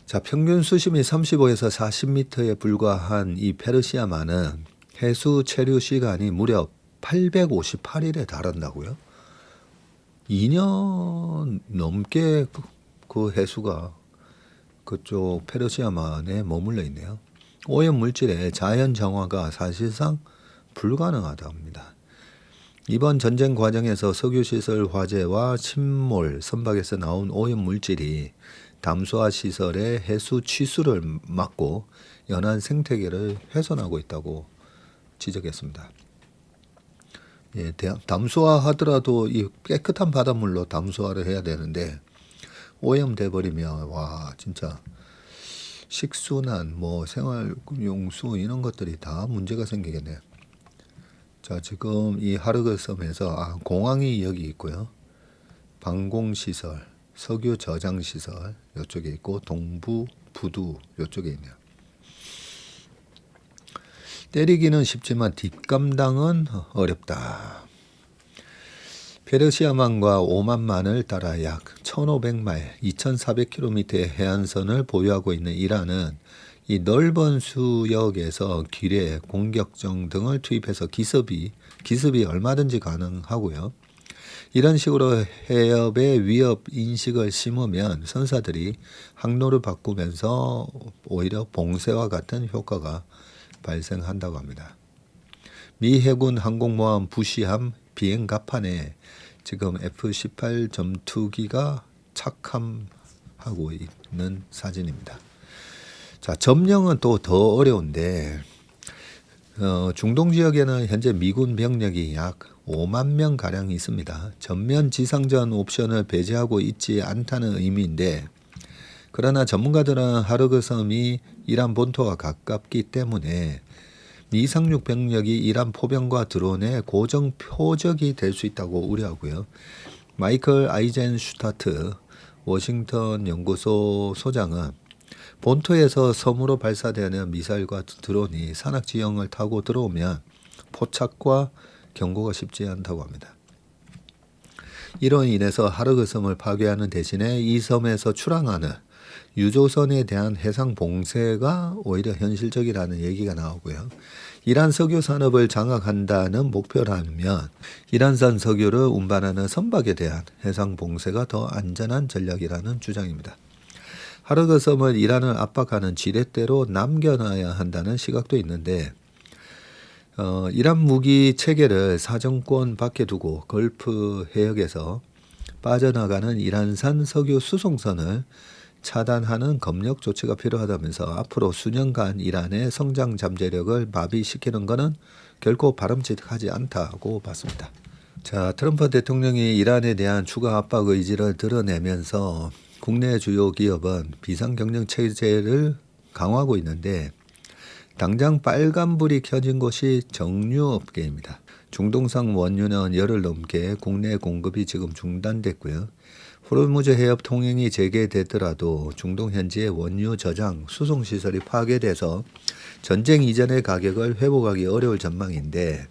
자, 평균 수심이 35에서 40m에 불과한 이 페르시아만은 해수 체류 시간이 무려 858일에 달한다고요? 2년 넘게 그 해수가 그쪽 페르시아만에 머물러 있네요. 오염 물질의 자연 정화가 사실상 불가능하다 합니다. 이번 전쟁 과정에서 석유시설 화재와 침몰, 선박에서 나온 오염 물질이 담수화 시설의 해수 취수를 막고 연안 생태계를 훼손하고 있다고 지적했습니다. 예, 담수화 하더라도 이 깨끗한 바닷물로 담수화를 해야 되는데 오염돼 버리면 와 진짜 식수난 뭐 생활용수 이런 것들이 다 문제가 생기겠네요. 자, 지금 이 하르그섬에서 공항이 여기 있고요. 방공시설, 석유 저장시설 이쪽에 있고 동부, 부두 이쪽에 있네요. 때리기는 쉽지만 뒷감당은 어렵다. 페르시아만과 오만만을 따라 약 1500마일, 2400km의 해안선을 보유하고 있는 이란은 이 넓은 수역에서 기뢰, 공격정 등을 투입해서 기습이 얼마든지 가능하고요. 이런 식으로 해협의 위협 인식을 심으면 선사들이 항로를 바꾸면서 오히려 봉쇄와 같은 효과가 발생한다고 합니다. 미 해군 항공모함 부시함 비행 갑판에 지금 F-18 전투기가 착함하고 있는 사진입니다. 자, 점령은 또 더 어려운데 중동 지역에는 현재 미군 병력이 약 5만 명 가량 있습니다. 전면 지상전 옵션을 배제하고 있지 않다는 의미인데, 그러나 전문가들은 하르그섬이 이란 본토와 가깝기 때문에 미 상륙 병력이 이란 포병과 드론의 고정 표적이 될 수 있다고 우려하고요. 마이클 아이젠슈타트 워싱턴 연구소 소장은 본토에서 섬으로 발사되는 미사일과 드론이 산악 지형을 타고 들어오면 포착과 경고가 쉽지 않다고 합니다. 이로 인해서 하르그섬을 파괴하는 대신에 이 섬에서 출항하는 유조선에 대한 해상 봉쇄가 오히려 현실적이라는 얘기가 나오고요. 이란 석유 산업을 장악한다는 목표라면 이란산 석유를 운반하는 선박에 대한 해상 봉쇄가 더 안전한 전략이라는 주장입니다. 하르그섬을 이란을 압박하는 지렛대로 남겨놔야 한다는 시각도 있는데, 이란 무기 체계를 사정권 밖에 두고 걸프 해역에서 빠져나가는 이란산 석유 수송선을 차단하는 검역 조치가 필요하다면서 앞으로 수년간 이란의 성장 잠재력을 마비시키는 것은 결코 바람직하지 않다고 봤습니다. 자, 트럼프 대통령이 이란에 대한 추가 압박 의지를 드러내면서 국내 주요 기업은 비상경영 체제를 강화하고 있는데, 당장 빨간불이 켜진 곳이 정유업계입니다. 중동산 원유는 열흘 넘게 국내 공급이 지금 중단됐고요. 호르무즈 해협 통행이 재개되더라도 중동 현지의 원유 저장 수송 시설이 파괴돼서 전쟁 이전의 가격을 회복하기 어려울 전망인데,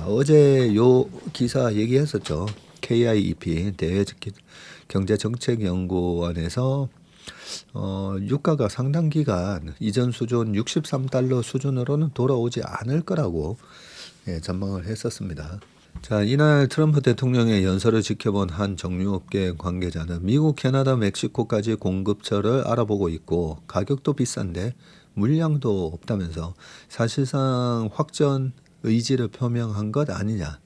어제 요 기사 얘기했었죠. KIEP 대외경제정책연구원에서 유가가 상당 기간 이전 수준 63달러 수준으로는 돌아오지 않을 거라고 전망을 했었습니다. 자, 이날 트럼프 대통령의 연설을 지켜본 한 정유업계 관계자는 미국, 캐나다, 멕시코까지 공급처를 알아보고 있고 가격도 비싼데 물량도 없다면서 사실상 확전 의지를 표명한 것 아니냐.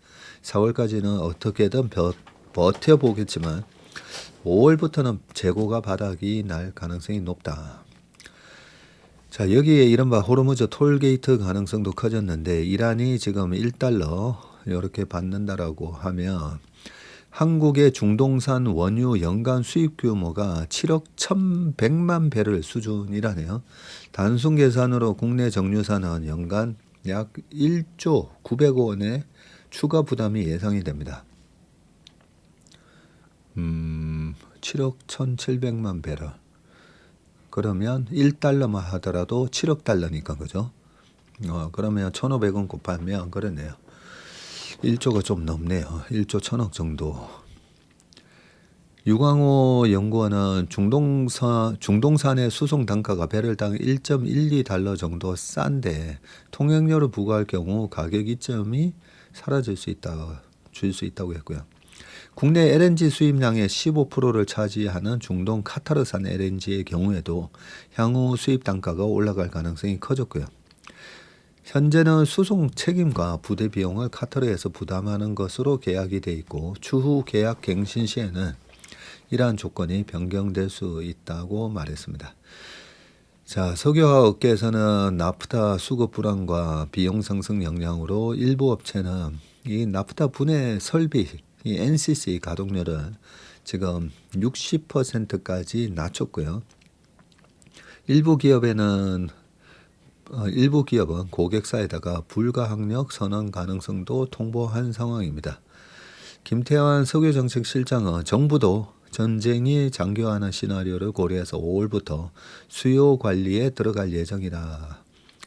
4월까지는 어떻게든 버텨보겠지만 5월부터는 재고가 바닥이 날 가능성이 높다. 자, 여기에 이른바 호르무즈 톨게이트 가능성도 커졌는데 이란이 지금 1달러 이렇게 받는다라고 하면 한국의 중동산 원유 연간 수입 규모가 7억 1,100만 배럴 수준이라네요. 단순 계산으로 국내 정유사는 연간 약 1조 900억 원의 추가 부담이 예상이 됩니다. 7억 1,700만 배럴. 그러면 1달러만 하더라도 7억 달러니까 그죠? 그러면 1,500원 곱하면 그러네요. 1조가 좀 넘네요. 1조 1,000억 정도. 유광호 연구원은 중동산의 수송 단가가 배럴당 1.12달러 정도 싼데 통행료를 부과할 경우 가격 이점이 사라질 수 있다, 줄 수 있다고 했고요. 국내 LNG 수입량의 15%를 차지하는 중동 카타르산 LNG의 경우에도 향후 수입 단가가 올라갈 가능성이 커졌고요. 현재는 수송 책임과 부대 비용을 카타르에서 부담하는 것으로 계약이 돼 있고 추후 계약 갱신 시에는 이러한 조건이 변경될 수 있다고 말했습니다. 자, 석유화학 업계에서는 나프타 수급 불안과 비용 상승 영향으로 일부 업체는 이 나프타 분해 설비, 이 NCC 가동률을 지금 60%까지 낮췄고요. 일부 기업은 고객사에다가 불가항력 선언 가능성도 통보한 상황입니다. 김태환 석유정책실장은 정부도 전쟁이 장기화하는 시나리오를 고려해서 5월부터 수요 관리에 들어갈 예정이라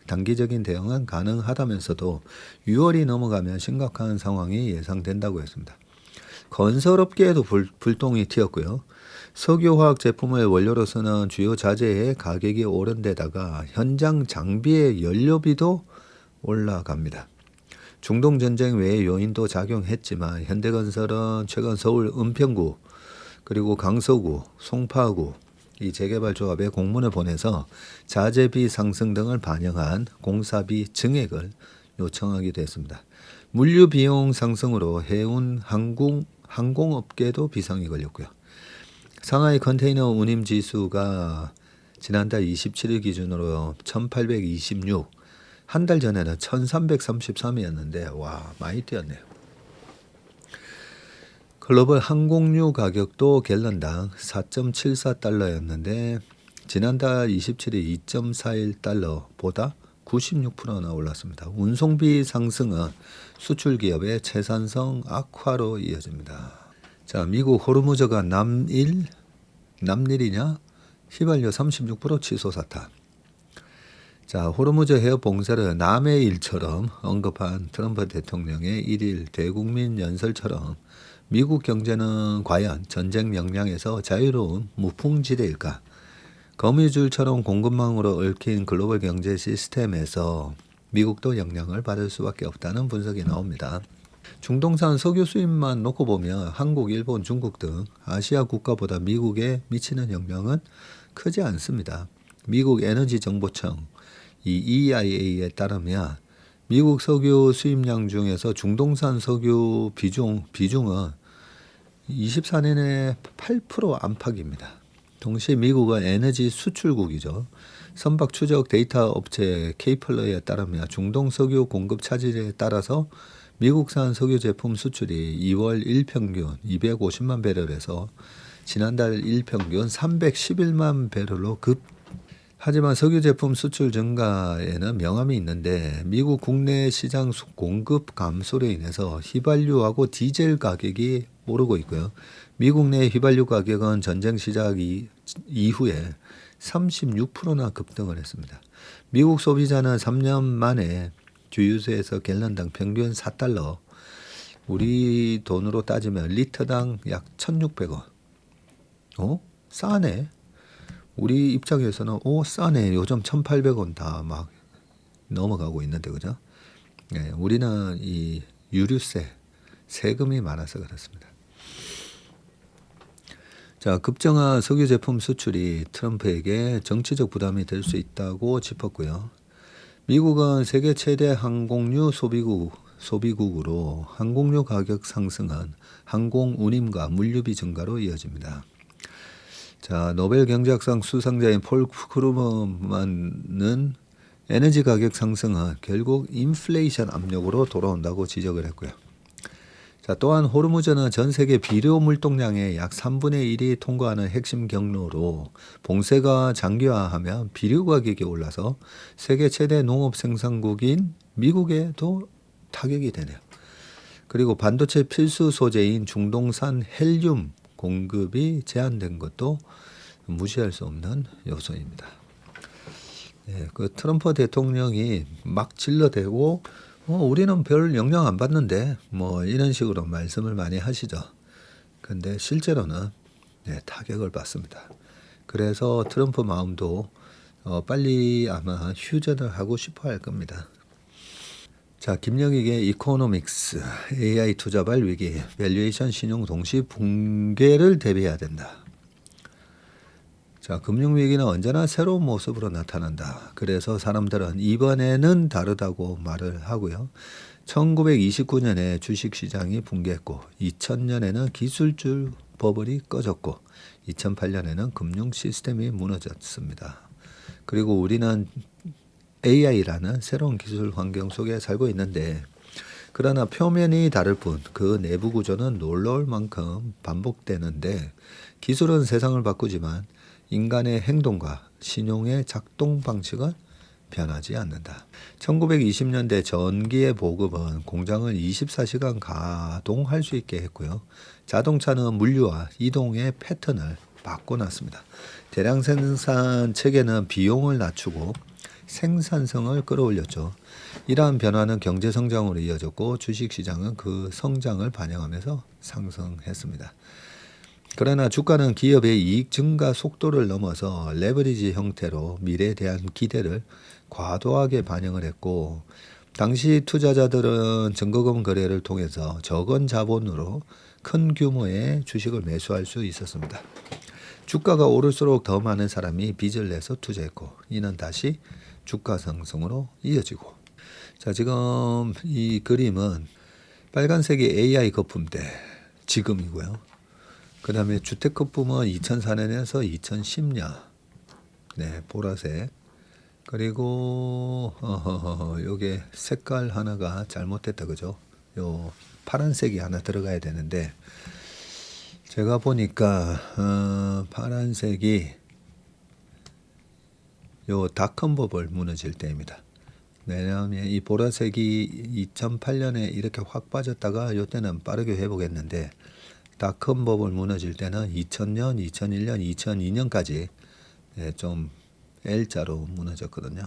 단기적인 대응은 가능하다면서도 6월이 넘어가면 심각한 상황이 예상된다고 했습니다. 건설업계에도 불똥이 튀었고요. 석유화학 제품을 원료로 쓰는 주요 자재의 가격이 오른 데다가 현장 장비의 연료비도 올라갑니다. 중동 전쟁 외의 요인도 작용했지만 현대건설은 최근 서울 은평구 그리고 강서구, 송파구 이 재개발 조합에 공문을 보내서 자재비 상승 등을 반영한 공사비 증액을 요청하기도 했습니다. 물류 비용 상승으로 해운 항공업계도 비상이 걸렸고요. 상하이 컨테이너 운임 지수가 지난달 27일 기준으로 1826, 한 달 전에는 1333이었는데 와 많이 뛰었네요. 글로벌 항공유 가격도 갤런당 4.74달러였는데 지난달 27일 2.41달러보다 96%나 올랐습니다. 운송비 상승은 수출 기업의 채산성 악화로 이어집니다. 자, 미국 호르무즈가 남일이냐? 휘발유 36% 취소 사태. 자, 호르무즈 해협 봉쇄를 남의 일처럼 언급한 트럼프 대통령의 1일 대국민 연설처럼 미국 경제는 과연 전쟁 역량에서 자유로운 무풍지대일까? 거미줄처럼 공급망으로 얽힌 글로벌 경제 시스템에서 미국도 영향을 받을 수밖에 없다는 분석이 나옵니다. 중동산 석유 수입만 놓고 보면 한국, 일본, 중국 등 아시아 국가보다 미국에 미치는 영향은 크지 않습니다. 미국 에너지정보청 이 EIA에 따르면 미국 석유 수입량 중에서 중동산 석유 비중은 24년에 8% 안팎입니다. 동시에 미국은 에너지 수출국이죠. 선박 추적 데이터 업체 케이플러에 따르면 중동 석유 공급 차질에 따라서 미국산 석유 제품 수출이 2월 일평균 250만 배럴에서 지난달 일평균 311만 배럴로 급 하지만 석유 제품 수출 증가에는 명암이 있는데 미국 국내 시장 공급 감소로 인해서 휘발유하고 디젤 가격이 오르고 있고요. 미국 내 휘발유 가격은 전쟁 시작 이후에 36%나 급등을 했습니다. 미국 소비자는 3년 만에 주유소에서 갤런당 평균 4달러, 우리 돈으로 따지면 리터당 약 1,600원. 싸네. 우리 입장에서는 싸네. 요즘 1,800원 다 막 넘어가고 있는데 그죠? 네, 우리는 이 유류세, 세금이 많아서 그렇습니다. 자, 급증한 석유 제품 수출이 트럼프에게 정치적 부담이 될 수 있다고 짚었고요. 미국은 세계 최대 항공유 소비국으로 항공유 가격 상승은 항공 운임과 물류비 증가로 이어집니다. 자, 노벨 경제학상 수상자인 폴 크루먼은 에너지 가격 상승은 결국 인플레이션 압력으로 돌아온다고 지적을 했고요. 자, 또한 호르무즈는 전 세계 비료 물동량의 약 3분의 1이 통과하는 핵심 경로로 봉쇄가 장기화하면 비료 가격이 올라서 세계 최대 농업 생산국인 미국에도 타격이 되네요. 그리고 반도체 필수 소재인 중동산 헬륨 공급이 제한된 것도 무시할 수 없는 요소입니다. 네, 그 트럼프 대통령이 막 질러대고 우리는 별 영향 안 받는데 뭐 이런 식으로 말씀을 많이 하시죠. 근데 실제로는 타격을 받습니다. 그래서 트럼프 마음도 빨리 아마 휴전을 하고 싶어 할 겁니다. 자, 김영익의 이코노믹스, AI 투자발 위기, 밸류에이션 신용 동시 붕괴를 대비해야 된다. 자, 금융위기는 언제나 새로운 모습으로 나타난다. 그래서 사람들은 이번에는 다르다고 말을 하고요. 1929년에 주식시장이 붕괴했고 2000년에는 기술주 버블이 꺼졌고 2008년에는 금융 시스템이 무너졌습니다. 그리고 우리는 AI라는 새로운 기술 환경 속에 살고 있는데 그러나 표면이 다를 뿐 그 내부 구조는 놀라울 만큼 반복되는데 기술은 세상을 바꾸지만 인간의 행동과 신용의 작동 방식은 변하지 않는다. 1920년대 전기의 보급은 공장을 24시간 가동할 수 있게 했고요. 자동차는 물류와 이동의 패턴을 바꿔놨습니다. 대량 생산 체계는 비용을 낮추고 생산성을 끌어올렸죠. 이러한 변화는 경제 성장으로 이어졌고 주식시장은 그 성장을 반영하면서 상승했습니다. 그러나 주가는 기업의 이익 증가 속도를 넘어서 레버리지 형태로 미래에 대한 기대를 과도하게 반영을 했고 당시 투자자들은 증거금 거래를 통해서 적은 자본으로 큰 규모의 주식을 매수할 수 있었습니다. 주가가 오를수록 더 많은 사람이 빚을 내서 투자했고 이는 다시 주가 상승으로 이어지고 자, 지금 이 그림은 빨간색이 AI 거품 때 지금이고요. 그 다음에 주택 거품은 2004년에서 2010년 네, 보라색. 그리고 요게 색깔 하나가 잘못됐다 그죠? 요 파란색이 하나 들어가야 되는데 제가 보니까 파란색이 요 닷컴 버블 무너질 때입니다. 왜냐하면 이 보라색이 2008년에 이렇게 확 빠졌다가 요때는 빠르게 회복했는데 닷컴 버블 무너질 때는 2000년, 2001년, 2002년까지 좀 L자로 무너졌거든요.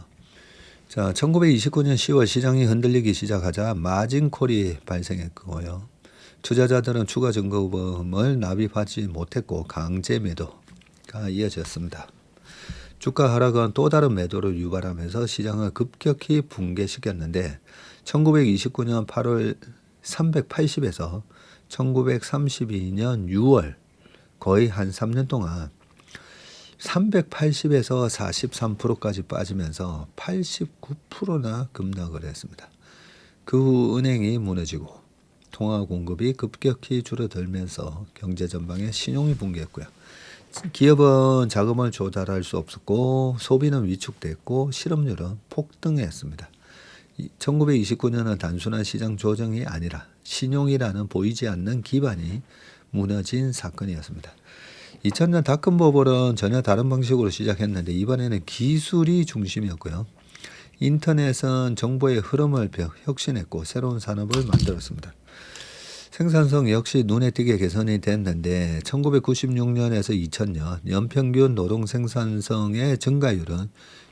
자, 1929년 10월 시장이 흔들리기 시작하자 마진콜이 발생했고요. 투자자들은 추가 증거금을 납입하지 못했고 강제 매도가 이어졌습니다. 주가 하락은 또 다른 매도를 유발하면서 시장을 급격히 붕괴시켰는데 1929년 8월 380에서 1932년 6월 거의 한 3년 동안 380에서 43%까지 빠지면서 89%나 급락을 했습니다. 그 후 은행이 무너지고 통화 공급이 급격히 줄어들면서 경제 전방에 신용이 붕괴했고요. 기업은 자금을 조달할 수 없었고 소비는 위축됐고 실업률은 폭등했습니다. 1929년은 단순한 시장 조정이 아니라 신용이라는 보이지 않는 기반이 무너진 사건이었습니다. 2000년 닷컴 버블은 전혀 다른 방식으로 시작했는데 이번에는 기술이 중심이었고요. 인터넷은 정보의 흐름을 혁신했고 새로운 산업을 만들었습니다. 생산성 역시 눈에 띄게 개선이 됐는데 1996년에서 2000년 연평균 노동 생산성의 증가율은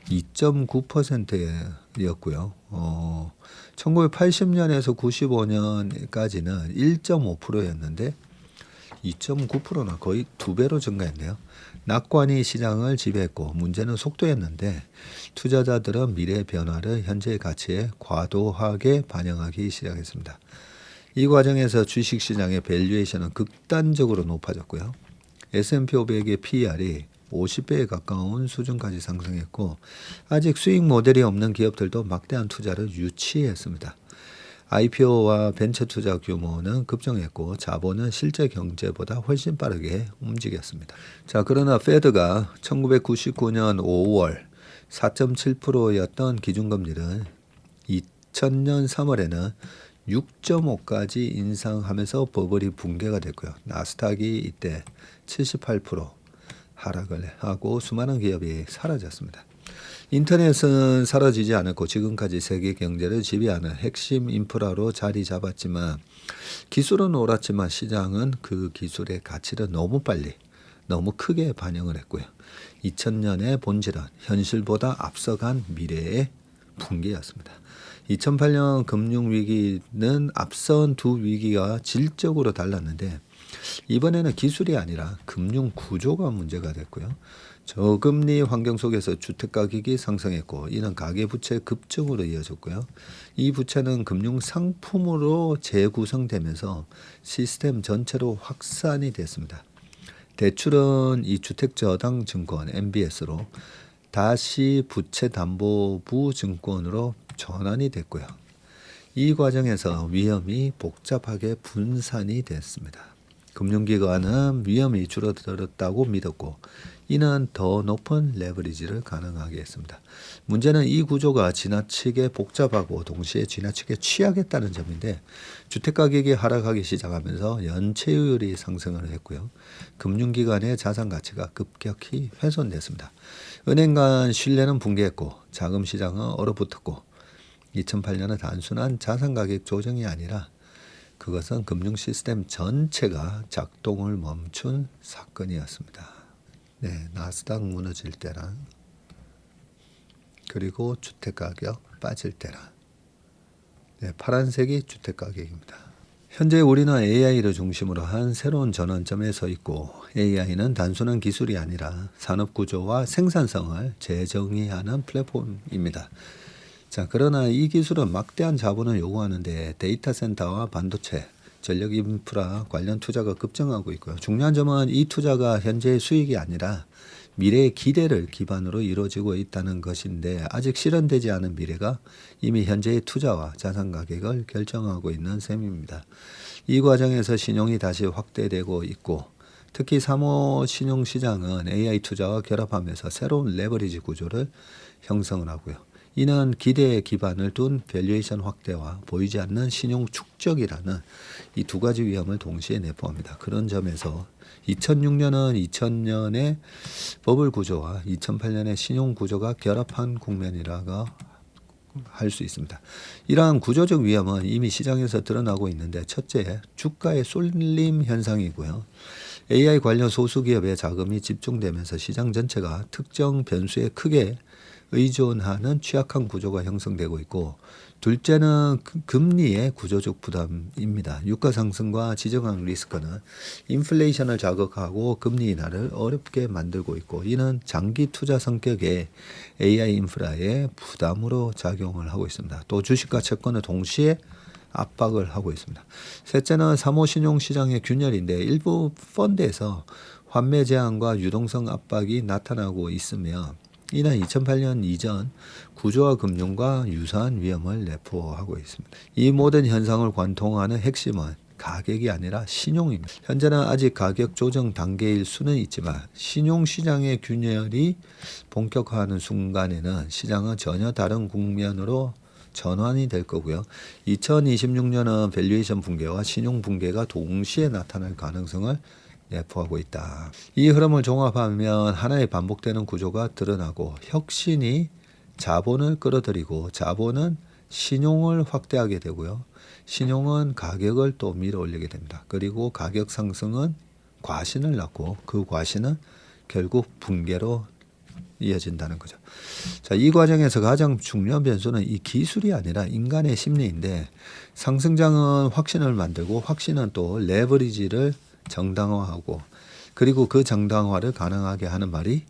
2.9%였고요. 1980년에서 95년까지는 1.5%였는데 2.9%나 거의 2배로 증가했네요. 낙관이 시장을 지배했고 문제는 속도였는데 투자자들은 미래의 변화를 현재의 가치에 과도하게 반영하기 시작했습니다. 이 과정에서 주식시장의 밸류에이션은 극단적으로 높아졌고요. S&P 500의 PER이 50배에 가까운 수준까지 상승했고 아직 수익 모델이 없는 기업들도 막대한 투자를 유치했습니다. IPO와 벤처 투자 규모는 급증했고 자본은 실제 경제보다 훨씬 빠르게 움직였습니다. 자, 그러나 페드가 1999년 5월 4.7%였던 기준금리를 2000년 3월에는 6.5까지 인상하면서 버블이 붕괴가 됐고요. 나스닥이 이때 78% 하락을 하고 수많은 기업이 사라졌습니다. 인터넷은 사라지지 않았고 지금까지 세계 경제를 지배하는 핵심 인프라로 자리 잡았지만 기술은 옳았지만 시장은 그 기술의 가치를 너무 빨리 너무 크게 반영을 했고요. 2000년의 본질은 현실보다 앞서간 미래의 붕괴였습니다. 2008년 금융위기는 앞선 두 위기가 질적으로 달랐는데 이번에는 기술이 아니라 금융구조가 문제가 됐고요. 저금리 환경 속에서 주택가격이 상승했고 이는 가계부채 급증으로 이어졌고요. 이 부채는 금융상품으로 재구성되면서 시스템 전체로 확산이 됐습니다. 대출은 이 주택저당증권 MBS로 다시 부채담보부 증권으로 전환이 됐고요. 이 과정에서 위험이 복잡하게 분산이 됐습니다. 금융기관은 위험이 줄어들었다고 믿었고 이는 더 높은 레버리지를 가능하게 했습니다. 문제는 이 구조가 지나치게 복잡하고 동시에 지나치게 취약했다는 점인데 주택가격이 하락하기 시작하면서 연체율이 상승을 했고요. 금융기관의 자산가치가 급격히 훼손됐습니다. 은행 간 신뢰는 붕괴했고 자금시장은 얼어붙었고 2008년은 단순한 자산가격 조정이 아니라 그것은 금융 시스템 전체가 작동을 멈춘 사건이었습니다. 네, 나스닥 무너질 때랑 그리고 주택가격 빠질 때랑 네, 파란색이 주택가격입니다. 현재 우리는 AI를 중심으로 한 새로운 전환점에 서 있고 AI는 단순한 기술이 아니라 산업구조와 생산성을 재정의하는 플랫폼입니다. 자, 그러나 이 기술은 막대한 자본을 요구하는데 데이터 센터와 반도체, 전력 인프라 관련 투자가 급증하고 있고요. 중요한 점은 이 투자가 현재의 수익이 아니라 미래의 기대를 기반으로 이루어지고 있다는 것인데 아직 실현되지 않은 미래가 이미 현재의 투자와 자산 가격을 결정하고 있는 셈입니다. 이 과정에서 신용이 다시 확대되고 있고 특히 사모 신용 시장은 AI 투자와 결합하면서 새로운 레버리지 구조를 형성을 하고요. 이는 기대에 기반을 둔 밸류에이션 확대와 보이지 않는 신용 축적이라는 이 두 가지 위험을 동시에 내포합니다. 그런 점에서 2006년은 2000년의 버블 구조와 2008년의 신용 구조가 결합한 국면이라고 할 수 있습니다. 이러한 구조적 위험은 이미 시장에서 드러나고 있는데 첫째, 주가의 쏠림 현상이고요. AI 관련 소수 기업의 자금이 집중되면서 시장 전체가 특정 변수에 크게 의존하는 취약한 구조가 형성되고 있고 둘째는 금리의 구조적 부담입니다. 유가 상승과 지정학 리스크는 인플레이션을 자극하고 금리 인하를 어렵게 만들고 있고 이는 장기 투자 성격의 AI 인프라에 부담으로 작용을 하고 있습니다. 또 주식과 채권을 동시에 압박을 하고 있습니다. 셋째는 사모신용시장의 균열인데 일부 펀드에서 환매 제한과 유동성 압박이 나타나고 있으며 이는 2008년 이전 구조화 금융과 유사한 위험을 내포하고 있습니다. 이 모든 현상을 관통하는 핵심은 가격이 아니라 신용입니다. 현재는 아직 가격 조정 단계일 수는 있지만 신용시장의 균열이 본격화하는 순간에는 시장은 전혀 다른 국면으로 전환이 될 거고요. 2026년은 밸류에이션 붕괴와 신용 붕괴가 동시에 나타날 가능성을 내포하고 있다. 이 흐름을 종합하면 하나의 반복되는 구조가 드러나고 혁신이 자본을 끌어들이고 자본은 신용을 확대하게 되고요. 신용은 가격을 또 밀어 올리게 됩니다. 그리고 가격 상승은 과신을 낳고 그 과신은 결국 붕괴로 이어진다는 거죠. 자, 이 과정에서 가장 중요한 변수는 이 기술이 아니라 인간의 심리인데 상승장은 확신을 만들고 확신은 또 레버리지를 정당화하고 그리고 그 정당화를 가능하게 하는 말이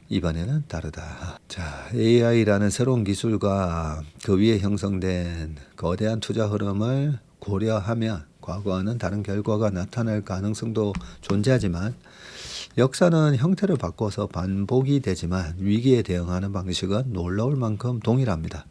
이번에는 다르다. 자, AI라는 새로운 기술과 그 위에 형성된 거대한 투자 흐름을 고려하면 과거와는 다른 결과가 나타날 가능성도 존재하지만 역사는 형태를 바꿔서 반복이 되지만 위기에 대응하는 방식은 놀라울 만큼 동일합니다.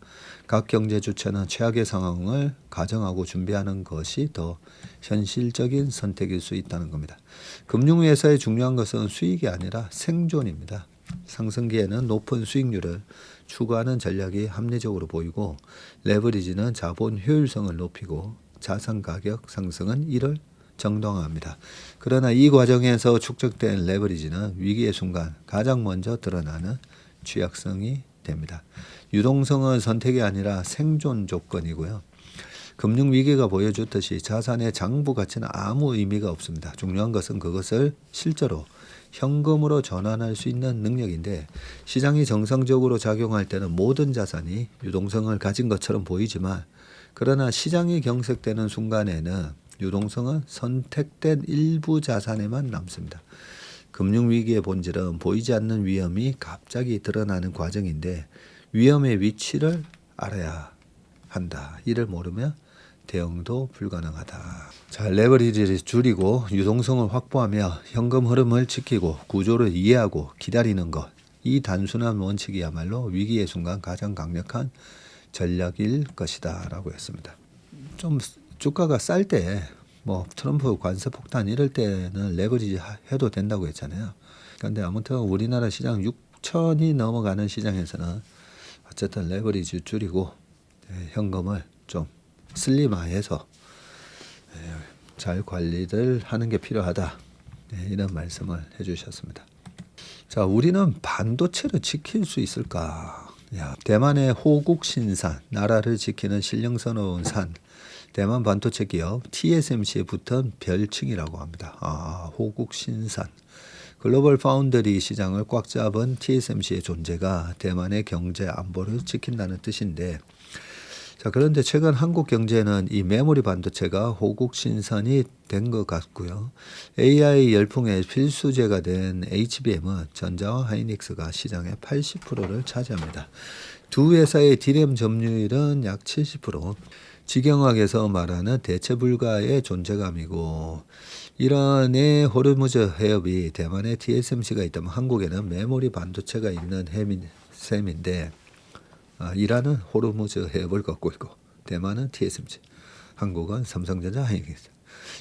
각 경제 주체는 최악의 상황을 가정하고 준비하는 것이 더 현실적인 선택일 수 있다는 겁니다. 금융회사의 중요한 것은 수익이 아니라 생존입니다. 상승기에는 높은 수익률을 추구하는 전략이 합리적으로 보이고 레버리지는 자본 효율성을 높이고 자산 가격 상승은 이를 정당화합니다. 그러나 이 과정에서 축적된 레버리지는 위기의 순간 가장 먼저 드러나는 취약성이 됩니다. 유동성은 선택이 아니라 생존 조건이고요. 금융위기가 보여줬듯이 자산의 장부 가치는 아무 의미가 없습니다. 중요한 것은 그것을 실제로 현금으로 전환할 수 있는 능력인데 시장이 정상적으로 작용할 때는 모든 자산이 유동성을 가진 것처럼 보이지만 그러나 시장이 경색되는 순간에는 유동성은 선택된 일부 자산에만 남습니다. 금융위기의 본질은 보이지 않는 위험이 갑자기 드러나는 과정인데 위험의 위치를 알아야 한다. 이를 모르면 대응도 불가능하다. 자, 레버리지를 줄이고 유동성을 확보하며 현금 흐름을 지키고 구조를 이해하고 기다리는 것. 이 단순한 원칙이야말로 위기의 순간 가장 강력한 전략일 것이다 라고 했습니다. 좀 주가가 쌀 때 뭐 트럼프 관세 폭탄 이럴 때는 레버리지 해도 된다고 했잖아요. 그런데 아무튼 우리나라 시장 6천이 넘어가는 시장에서는 어쨌든 레버리지 줄이고 현금을 좀 슬림화해서 잘 관리를 하는 게 필요하다. 이런 말씀을 해주셨습니다. 자, 우리는 반도체를 지킬 수 있을까? 대만의 호국신산, 나라를 지키는 신령스러운 산, 대만 반도체 기업 TSMC에 붙은 별칭이라고 합니다. 호국신산. 글로벌 파운드리 시장을 꽉 잡은 TSMC의 존재가 대만의 경제 안보를 지킨다는 뜻인데 자, 그런데 최근 한국 경제는 이 메모리 반도체가 호국신산이 된 것 같고요. AI 열풍의 필수제가 된 HBM은 전자와 하이닉스가 시장의 80%를 차지합니다. 두 회사의 디램 점유율은 약 70%. 지경학에서 말하는 대체 불가의 존재감이고 이란의 호르무즈 해협이 대만에 TSMC가 있다면 한국에는 메모리 반도체가 있는 셈인데 이란은 호르무즈 해협을 걷고 있고 대만은 TSMC, 한국은 삼성전자, 하이닉스.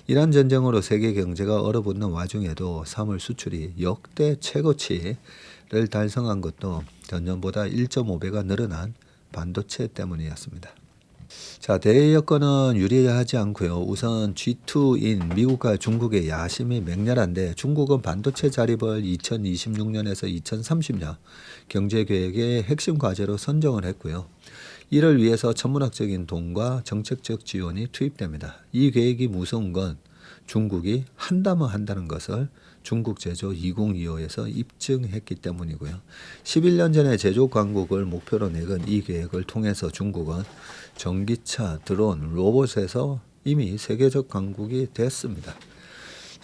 이란 전쟁으로 세계 경제가 얼어붙는 와중에도 3월 수출이 역대 최고치를 달성한 것도 전년보다 1.5배가 늘어난 반도체 때문이었습니다. 자, 대외 여건은 유리하지 않고요. 우선 G2인 미국과 중국의 야심이 맹렬한데 중국은 반도체 자립을 2026년에서 2030년 경제계획의 핵심 과제로 선정을 했고요. 이를 위해서 천문학적인 돈과 정책적 지원이 투입됩니다. 이 계획이 무서운 건 중국이 한다면 한다는 것을 중국 제조 2025에서 입증했기 때문이고요. 11년 전에 제조 강국을 목표로 내건 이 계획을 통해서 중국은 전기차, 드론, 로봇에서 이미 세계적 강국이 됐습니다.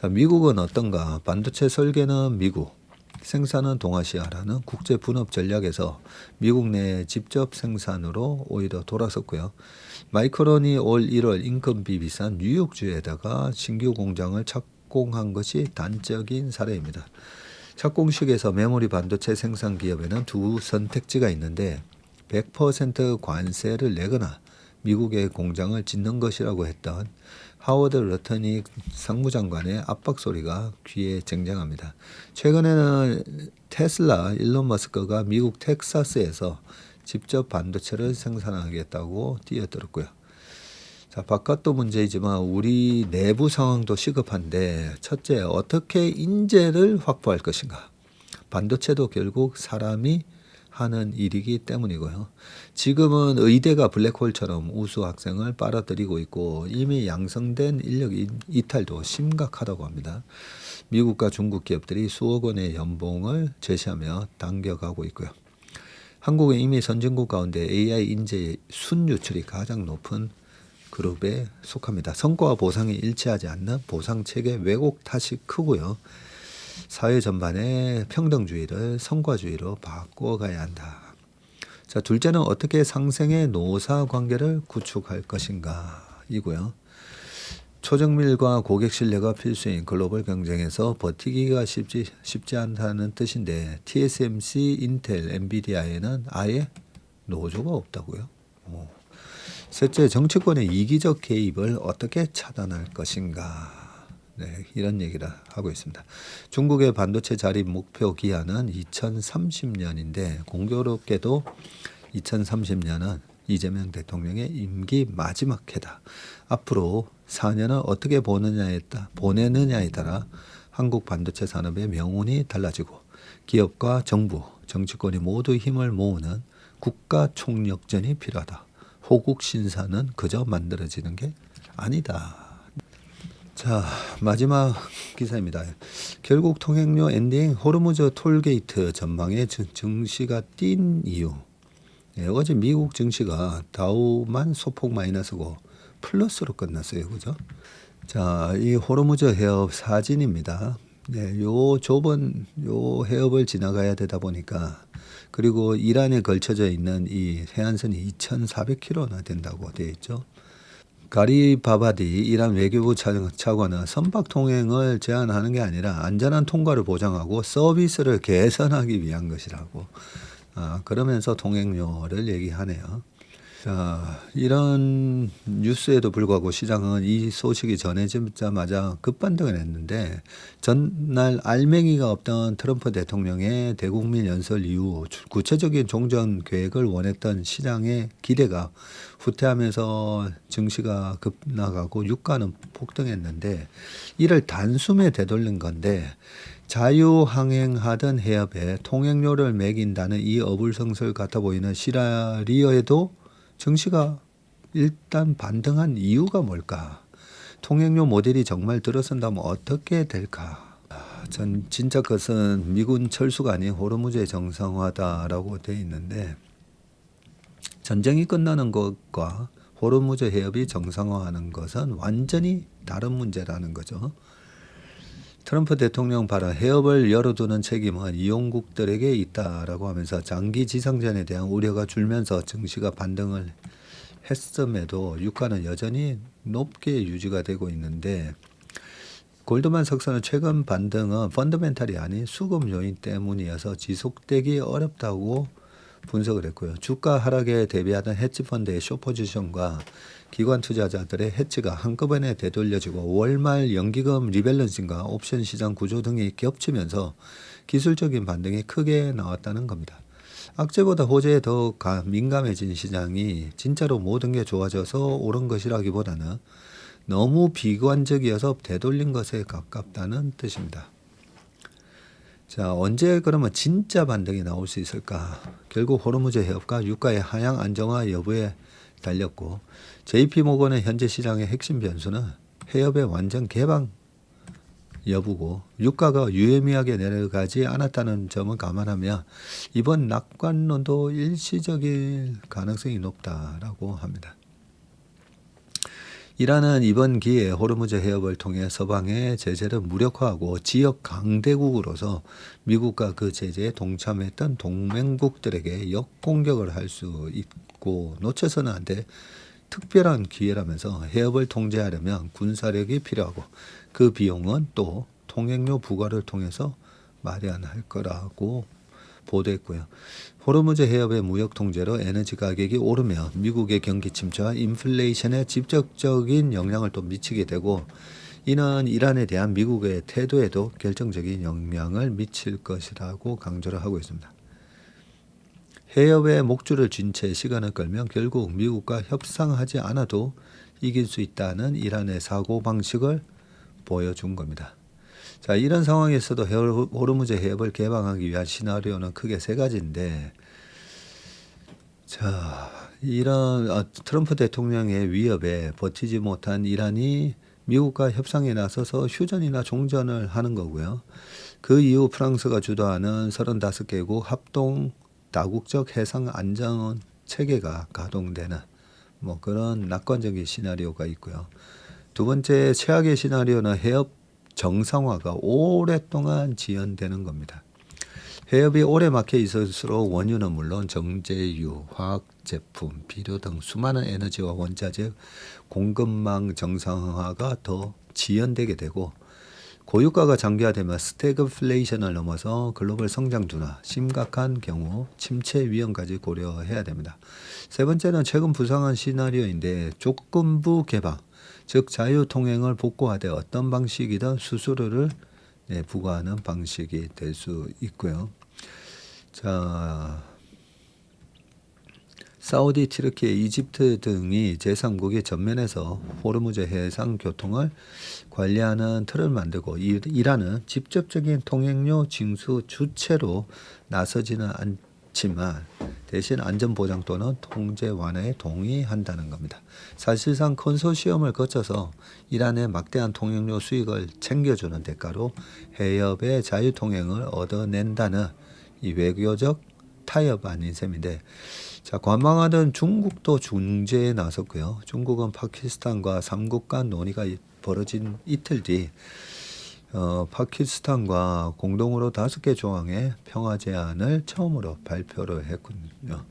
자, 미국은 어떤가? 반도체 설계는 미국, 생산은 동아시아라는 국제 분업 전략에서 미국 내 직접 생산으로 오히려 돌아섰고요. 마이크론이 올 1월 인건비 비싼 뉴욕주에다가 신규 공장을 착공한 것이 단적인 사례입니다. 착공식에서 메모리 반도체 생산 기업에는 두 선택지가 있는데 100% 관세를 내거나 미국의 공장을 짓는 것이라고 했던 하워드 러터닉 상무장관의 압박 소리가 귀에 쟁쟁합니다. 최근에는 테슬라 일론 머스크가 미국 텍사스에서 직접 반도체를 생산하겠다고 뛰어들었고요. 자, 바깥도 문제이지만 우리 내부 상황도 시급한데 첫째, 어떻게 인재를 확보할 것인가. 반도체도 결국 사람이 하는 일이기 때문이고요. 지금은 의대가 블랙홀처럼 우수 학생을 빨아들이고 있고 이미 양성된 인력 이탈도 심각하다고 합니다. 미국과 중국 기업들이 수억 원의 연봉을 제시하며 당겨가고 있고요. 한국은 이미 선진국 가운데 AI 인재 순유출이 가장 높은 그룹에 속합니다. 성과와 보상이 일치하지 않는 보상체계 왜곡 탓이 크고요. 사회 전반의 평등주의를 성과주의로 바꿔가야 한다. 자, 둘째는 어떻게 상생의 노사관계를 구축할 것인가 이고요. 초정밀과 고객 신뢰가 필수인 글로벌 경쟁에서 버티기가 쉽지 않다는 뜻인데 TSMC, 인텔, 엔비디아에는 아예 노조가 없다고요. 셋째, 정치권의 이기적 개입을 어떻게 차단할 것인가. 네, 이런 얘기를 하고 있습니다. 중국의 반도체 자립 목표 기한은 2030년인데 공교롭게도 2030년은 이재명 대통령의 임기 마지막 해다. 앞으로 4년을 어떻게 보내느냐에 따라 한국 반도체 산업의 명운이 달라지고 기업과 정부, 정치권이 모두 힘을 모으는 국가 총력전이 필요하다. 호국 신사는 그저 만들어지는 게 아니다. 자, 마지막 기사입니다. 결국 통행료 엔딩 호르무즈 톨게이트 전망에 증시가 뛴 이유. 네, 어제 미국 증시가 다우만 소폭 마이너스고 플러스로 끝났어요. 그죠? 자, 이 호르무즈 해협 사진입니다. 네, 요 좁은 요 해협을 지나가야 되다 보니까 그리고 이란에 걸쳐져 있는 이 해안선이 2,400km나 된다고 되어 있죠. 가리바바디 이란 외교부 차관은 선박 통행을 제한하는 게 아니라 안전한 통과를 보장하고 서비스를 개선하기 위한 것이라고 그러면서 통행료를 얘기하네요. 자, 이런 뉴스에도 불구하고 시장은 이 소식이 전해지자마자 급반등을 했는데 전날 알맹이가 없던 트럼프 대통령의 대국민 연설 이후 구체적인 종전 계획을 원했던 시장의 기대가 후퇴하면서 증시가 급락하고 유가는 폭등했는데 이를 단숨에 되돌린 건데 자유항행하던 해협에 통행료를 매긴다는 이 어불성설 같아 보이는 시나리오에도 증시가 일단 반등한 이유가 뭘까? 통행료 모델이 정말 들어선다면 어떻게 될까? 전 진짜 그것은 미군 철수가 아닌 호르무즈의 정상화다라고 되어 있는데 전쟁이 끝나는 것과 호르무즈 해협이 정상화하는 것은 완전히 다른 문제라는 거죠. 트럼프 대통령 발언 해협을 열어두는 책임은 이용국들에게 있다라고 하면서 장기 지상전에 대한 우려가 줄면서 증시가 반등을 했음에도 유가는 여전히 높게 유지가 되고 있는데 골드만삭스는 최근 반등은 펀더멘탈이 아닌 수급 요인 때문이어서 지속되기 어렵다고 분석을 했고요. 주가 하락에 대비하던 헤지펀드의 숏포지션과 기관 투자자들의 해치가 한꺼번에 되돌려지고 월말 연기금 리밸런싱과 옵션 시장 구조 등이 겹치면서 기술적인 반등이 크게 나왔다는 겁니다. 악재보다 호재에 더 민감해진 시장이 진짜로 모든 게 좋아져서 오른 것이라기보다는 너무 비관적이어서 되돌린 것에 가깝다는 뜻입니다. 자, 언제 그러면 진짜 반등이 나올 수 있을까? 결국 호르무즈 해협과 유가의 하향 안정화 여부에 달렸고 JP모건의 현재 시장의 핵심 변수는 해협의 완전 개방 여부고 유가가 유의미하게 내려가지 않았다는 점을 감안하면 이번 낙관론도 일시적일 가능성이 높다라고 합니다. 이란은 이번 기회에 호르무즈 해협을 통해 서방의 제재를 무력화하고 지역 강대국으로서 미국과 그 제재에 동참했던 동맹국들에게 역공격을 할 수 있고 놓쳐서는 안 돼 특별한 기회라면서 해협을 통제하려면 군사력이 필요하고 그 비용은 또 통행료 부과를 통해서 마련할 거라고 보도했고요. 호르무즈 해협의 무역 통제로 에너지 가격이 오르면 미국의 경기 침체와 인플레이션에 직접적인 영향을 또 미치게 되고 이는 이란에 대한 미국의 태도에도 결정적인 영향을 미칠 것이라고 강조를 하고 있습니다. 해협에 목줄을 쥔 채 시간을 끌면 결국 미국과 협상하지 않아도 이길 수 있다는 이란의 사고방식을 보여준 겁니다. 자, 이런 상황에서도 호르무즈 해협을 개방하기 위한 시나리오는 크게 세 가지인데, 자, 이런 트럼프 대통령의 위협에 버티지 못한 이란이 미국과 협상에 나서서 휴전이나 종전을 하는 거고요. 그 이후 프랑스가 주도하는 35개국 합동 다국적 해상 안전 체계가 가동되는 뭐 그런 낙관적인 시나리오가 있고요. 두 번째 최악의 시나리오는 해협 정상화가 오랫동안 지연되는 겁니다. 해협이 오래 막혀 있을수록 원유는 물론 정제유, 화학제품, 비료 등 수많은 에너지와 원자재 공급망 정상화가 더 지연되게 되고, 고유가가 장기화되면 스태그플레이션을 넘어서 글로벌 성장 둔화, 심각한 경우 침체 위험까지 고려해야 됩니다. 세 번째는 최근 부상한 시나리오인데, 조건부 개방, 즉 자유통행을 복구하되 어떤 방식이든 수수료를 부과하는 방식이 될 수 있고요. 자, 사우디, 튀르키예, 이집트 등이 제3국이 전면에서 호르무즈 해상 교통을 관리하는 틀을 만들고, 이란은 직접적인 통행료 징수 주체로 나서지는 않지만 대신 안전보장 또는 통제 완화에 동의한다는 겁니다. 사실상 컨소시엄을 거쳐서 이란의 막대한 통행료 수익을 챙겨주는 대가로 해협의 자유통행을 얻어낸다는 이 외교적 타협 아닌 셈인데, 자, 관망하던 중국도 중재에 나섰고요. 중국은 파키스탄과 3국 간 논의가 벌어진 이틀 뒤 파키스탄과 공동으로 5개 조항의 평화 제안을 처음으로 발표를 했군요.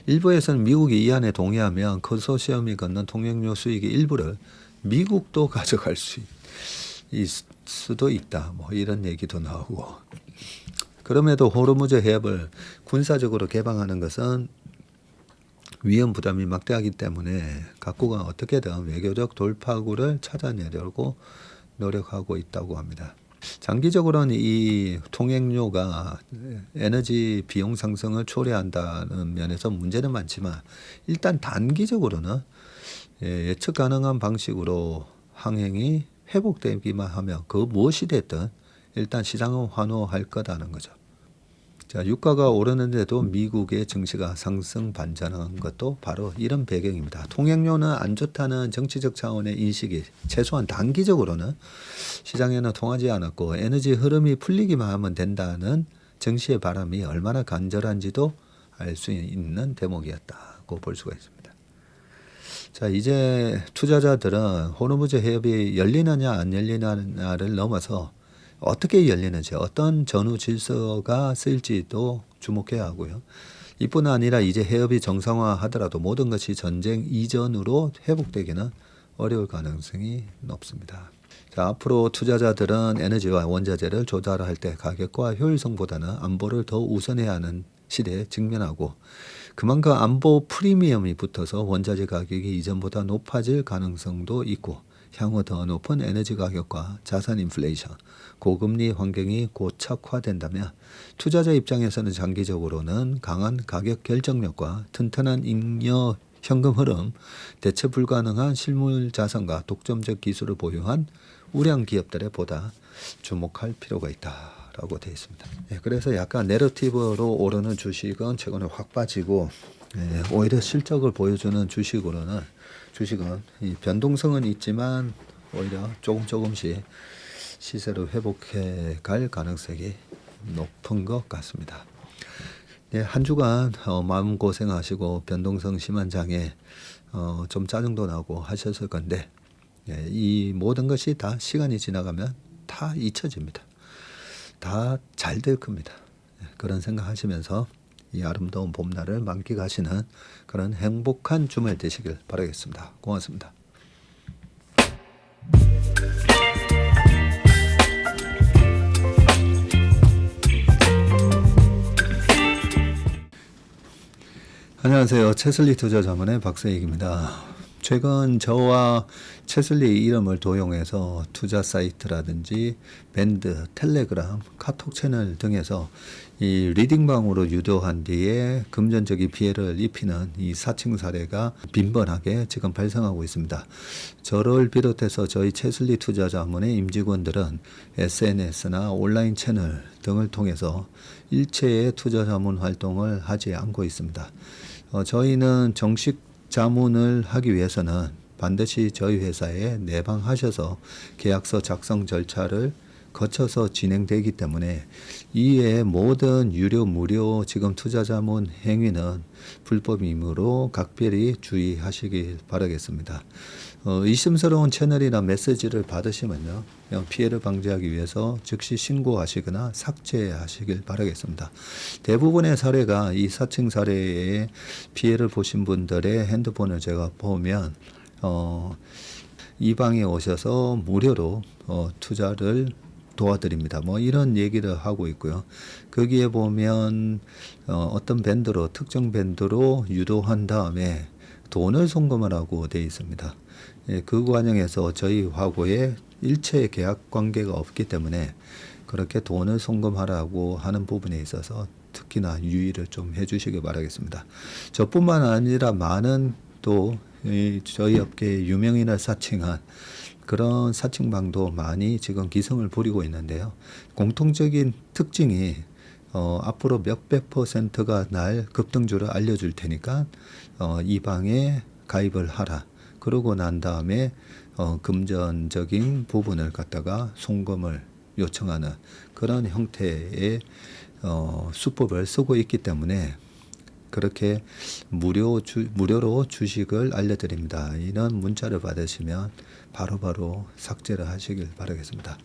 일부에서는 미국이 이 안에 동의하면 컨소시엄이 걷는 통행료 수익의 일부를 미국도 가져갈 수도 있다, 뭐 이런 얘기도 나오고. 그럼에도 호르무즈 해협을 군사적으로 개방하는 것은 위험 부담이 막대하기 때문에 각국은 어떻게든 외교적 돌파구를 찾아내려고 노력하고 있다고 합니다. 장기적으로는 이 통행료가 에너지 비용 상승을 초래한다는 면에서 문제는 많지만, 일단 단기적으로는 예측 가능한 방식으로 항행이 회복되기만 하면 그 무엇이 됐든 일단 시장은 환호할 거다는 거죠. 자, 유가가 오르는데도 미국의 증시가 상승 반전한 것도 바로 이런 배경입니다. 통행료는 안 좋다는 정치적 차원의 인식이 최소한 단기적으로는 시장에는 통하지 않았고, 에너지 흐름이 풀리기만 하면 된다는 증시의 바람이 얼마나 간절한지도 알 수 있는 대목이었다고 볼 수가 있습니다. 자, 이제 투자자들은 호르무즈 해협이 열리느냐 안 열리느냐를 넘어서 어떻게 열리는지, 어떤 전후 질서가 쓰일지도 주목해야 하고요. 이뿐 아니라 이제 해협이 정상화하더라도 모든 것이 전쟁 이전으로 회복되기는 어려울 가능성이 높습니다. 자, 앞으로 투자자들은 에너지와 원자재를 조달할 때 가격과 효율성보다는 안보를 더 우선해야 하는 시대에 직면하고, 그만큼 안보 프리미엄이 붙어서 원자재 가격이 이전보다 높아질 가능성도 있고, 향후 더 높은 에너지 가격과 자산 인플레이션, 고금리 환경이 고착화된다면 투자자 입장에서는 장기적으로는 강한 가격 결정력과 튼튼한 잉여 현금 흐름, 대체 불가능한 실물 자산과 독점적 기술을 보유한 우량 기업들에 보다 주목할 필요가 있다라고 되어 있습니다. 그래서 약간 내러티브로 오르는 주식은 최근에 확 빠지고, 오히려 실적을 보여주는 주식은 이 변동성은 있지만 오히려 조금씩 시세로 회복해 갈 가능성이 높은 것 같습니다. 한 주간 마음고생하시고 변동성 심한 장에 좀 짜증도 나고 하셨을 건데, 이 모든 것이 다 시간이 지나가면 다 잊혀집니다. 다 잘 될 겁니다. 그런 생각하시면서 이 아름다운 봄날을 만끽하시는 그런 행복한 주말 되시길 바라겠습니다. 고맙습니다. 안녕하세요. 채슬리 투자자문의 박세익입니다. 최근 저와 채슬리 이름을 도용해서 투자 사이트라든지 밴드, 텔레그램, 카톡 채널 등에서 이 리딩방으로 유도한 뒤에 금전적인 피해를 입히는 이 사칭 사례가 빈번하게 지금 발생하고 있습니다. 저를 비롯해서 저희 채슬리 투자자문의 임직원들은 SNS나 온라인 채널 등을 통해서 일체의 투자자문 활동을 하지 않고 있습니다. 저희는 정식 자문을 하기 위해서는 반드시 저희 회사에 내방하셔서 계약서 작성 절차를 거쳐서 진행되기 때문에 이외의 모든 유료 무료 지금 투자자문 행위는 불법이므로 각별히 주의하시길 바라겠습니다. 의심스러운 채널이나 메시지를 받으시면요, 피해를 방지하기 위해서 즉시 신고하시거나 삭제하시길 바라겠습니다. 대부분의 사례가 이 사칭 사례에 피해를 보신 분들의 핸드폰을 제가 보면 이 방에 오셔서 무료로 투자를 도와드립니다. 뭐 이런 얘기를 하고 있고요. 거기에 보면 어떤 밴드로 특정 밴드로 유도한 다음에 돈을 송금하라고 되어 있습니다. 예, 그 과정에서 저희 하고의 일체 계약 관계가 없기 때문에 그렇게 돈을 송금하라고 하는 부분에 있어서 특히나 유의를 좀 해주시기 바라겠습니다. 저뿐만 아니라 많은 또 저희 업계의 유명인을 사칭한 그런 사칭방도 많이 지금 기승을 부리고 있는데요. 공통적인 특징이 앞으로 몇백 %가 날 급등주를 알려줄 테니까 이 방에 가입을 하라. 그러고 난 다음에 금전적인 부분을 갖다가 송금을 요청하는 그런 형태의 수법을 쓰고 있기 때문에 그렇게 무료로 주식을 알려드립니다. 이런 문자를 받으시면 바로바로 삭제를 하시길 바라겠습니다.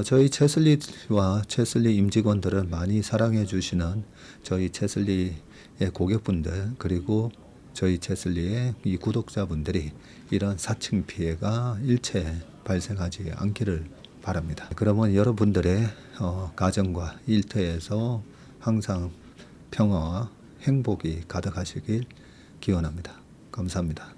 저희 채슬리와 채슬리 임직원들을 많이 사랑해 주시는 저희 채슬리의 고객분들 그리고 저희 채슬리의 이 구독자분들이 이런 사칭 피해가 일체 발생하지 않기를 바랍니다. 그러면 여러분들의 가정과 일터에서 항상 평화와 행복이 가득하시길 기원합니다. 감사합니다.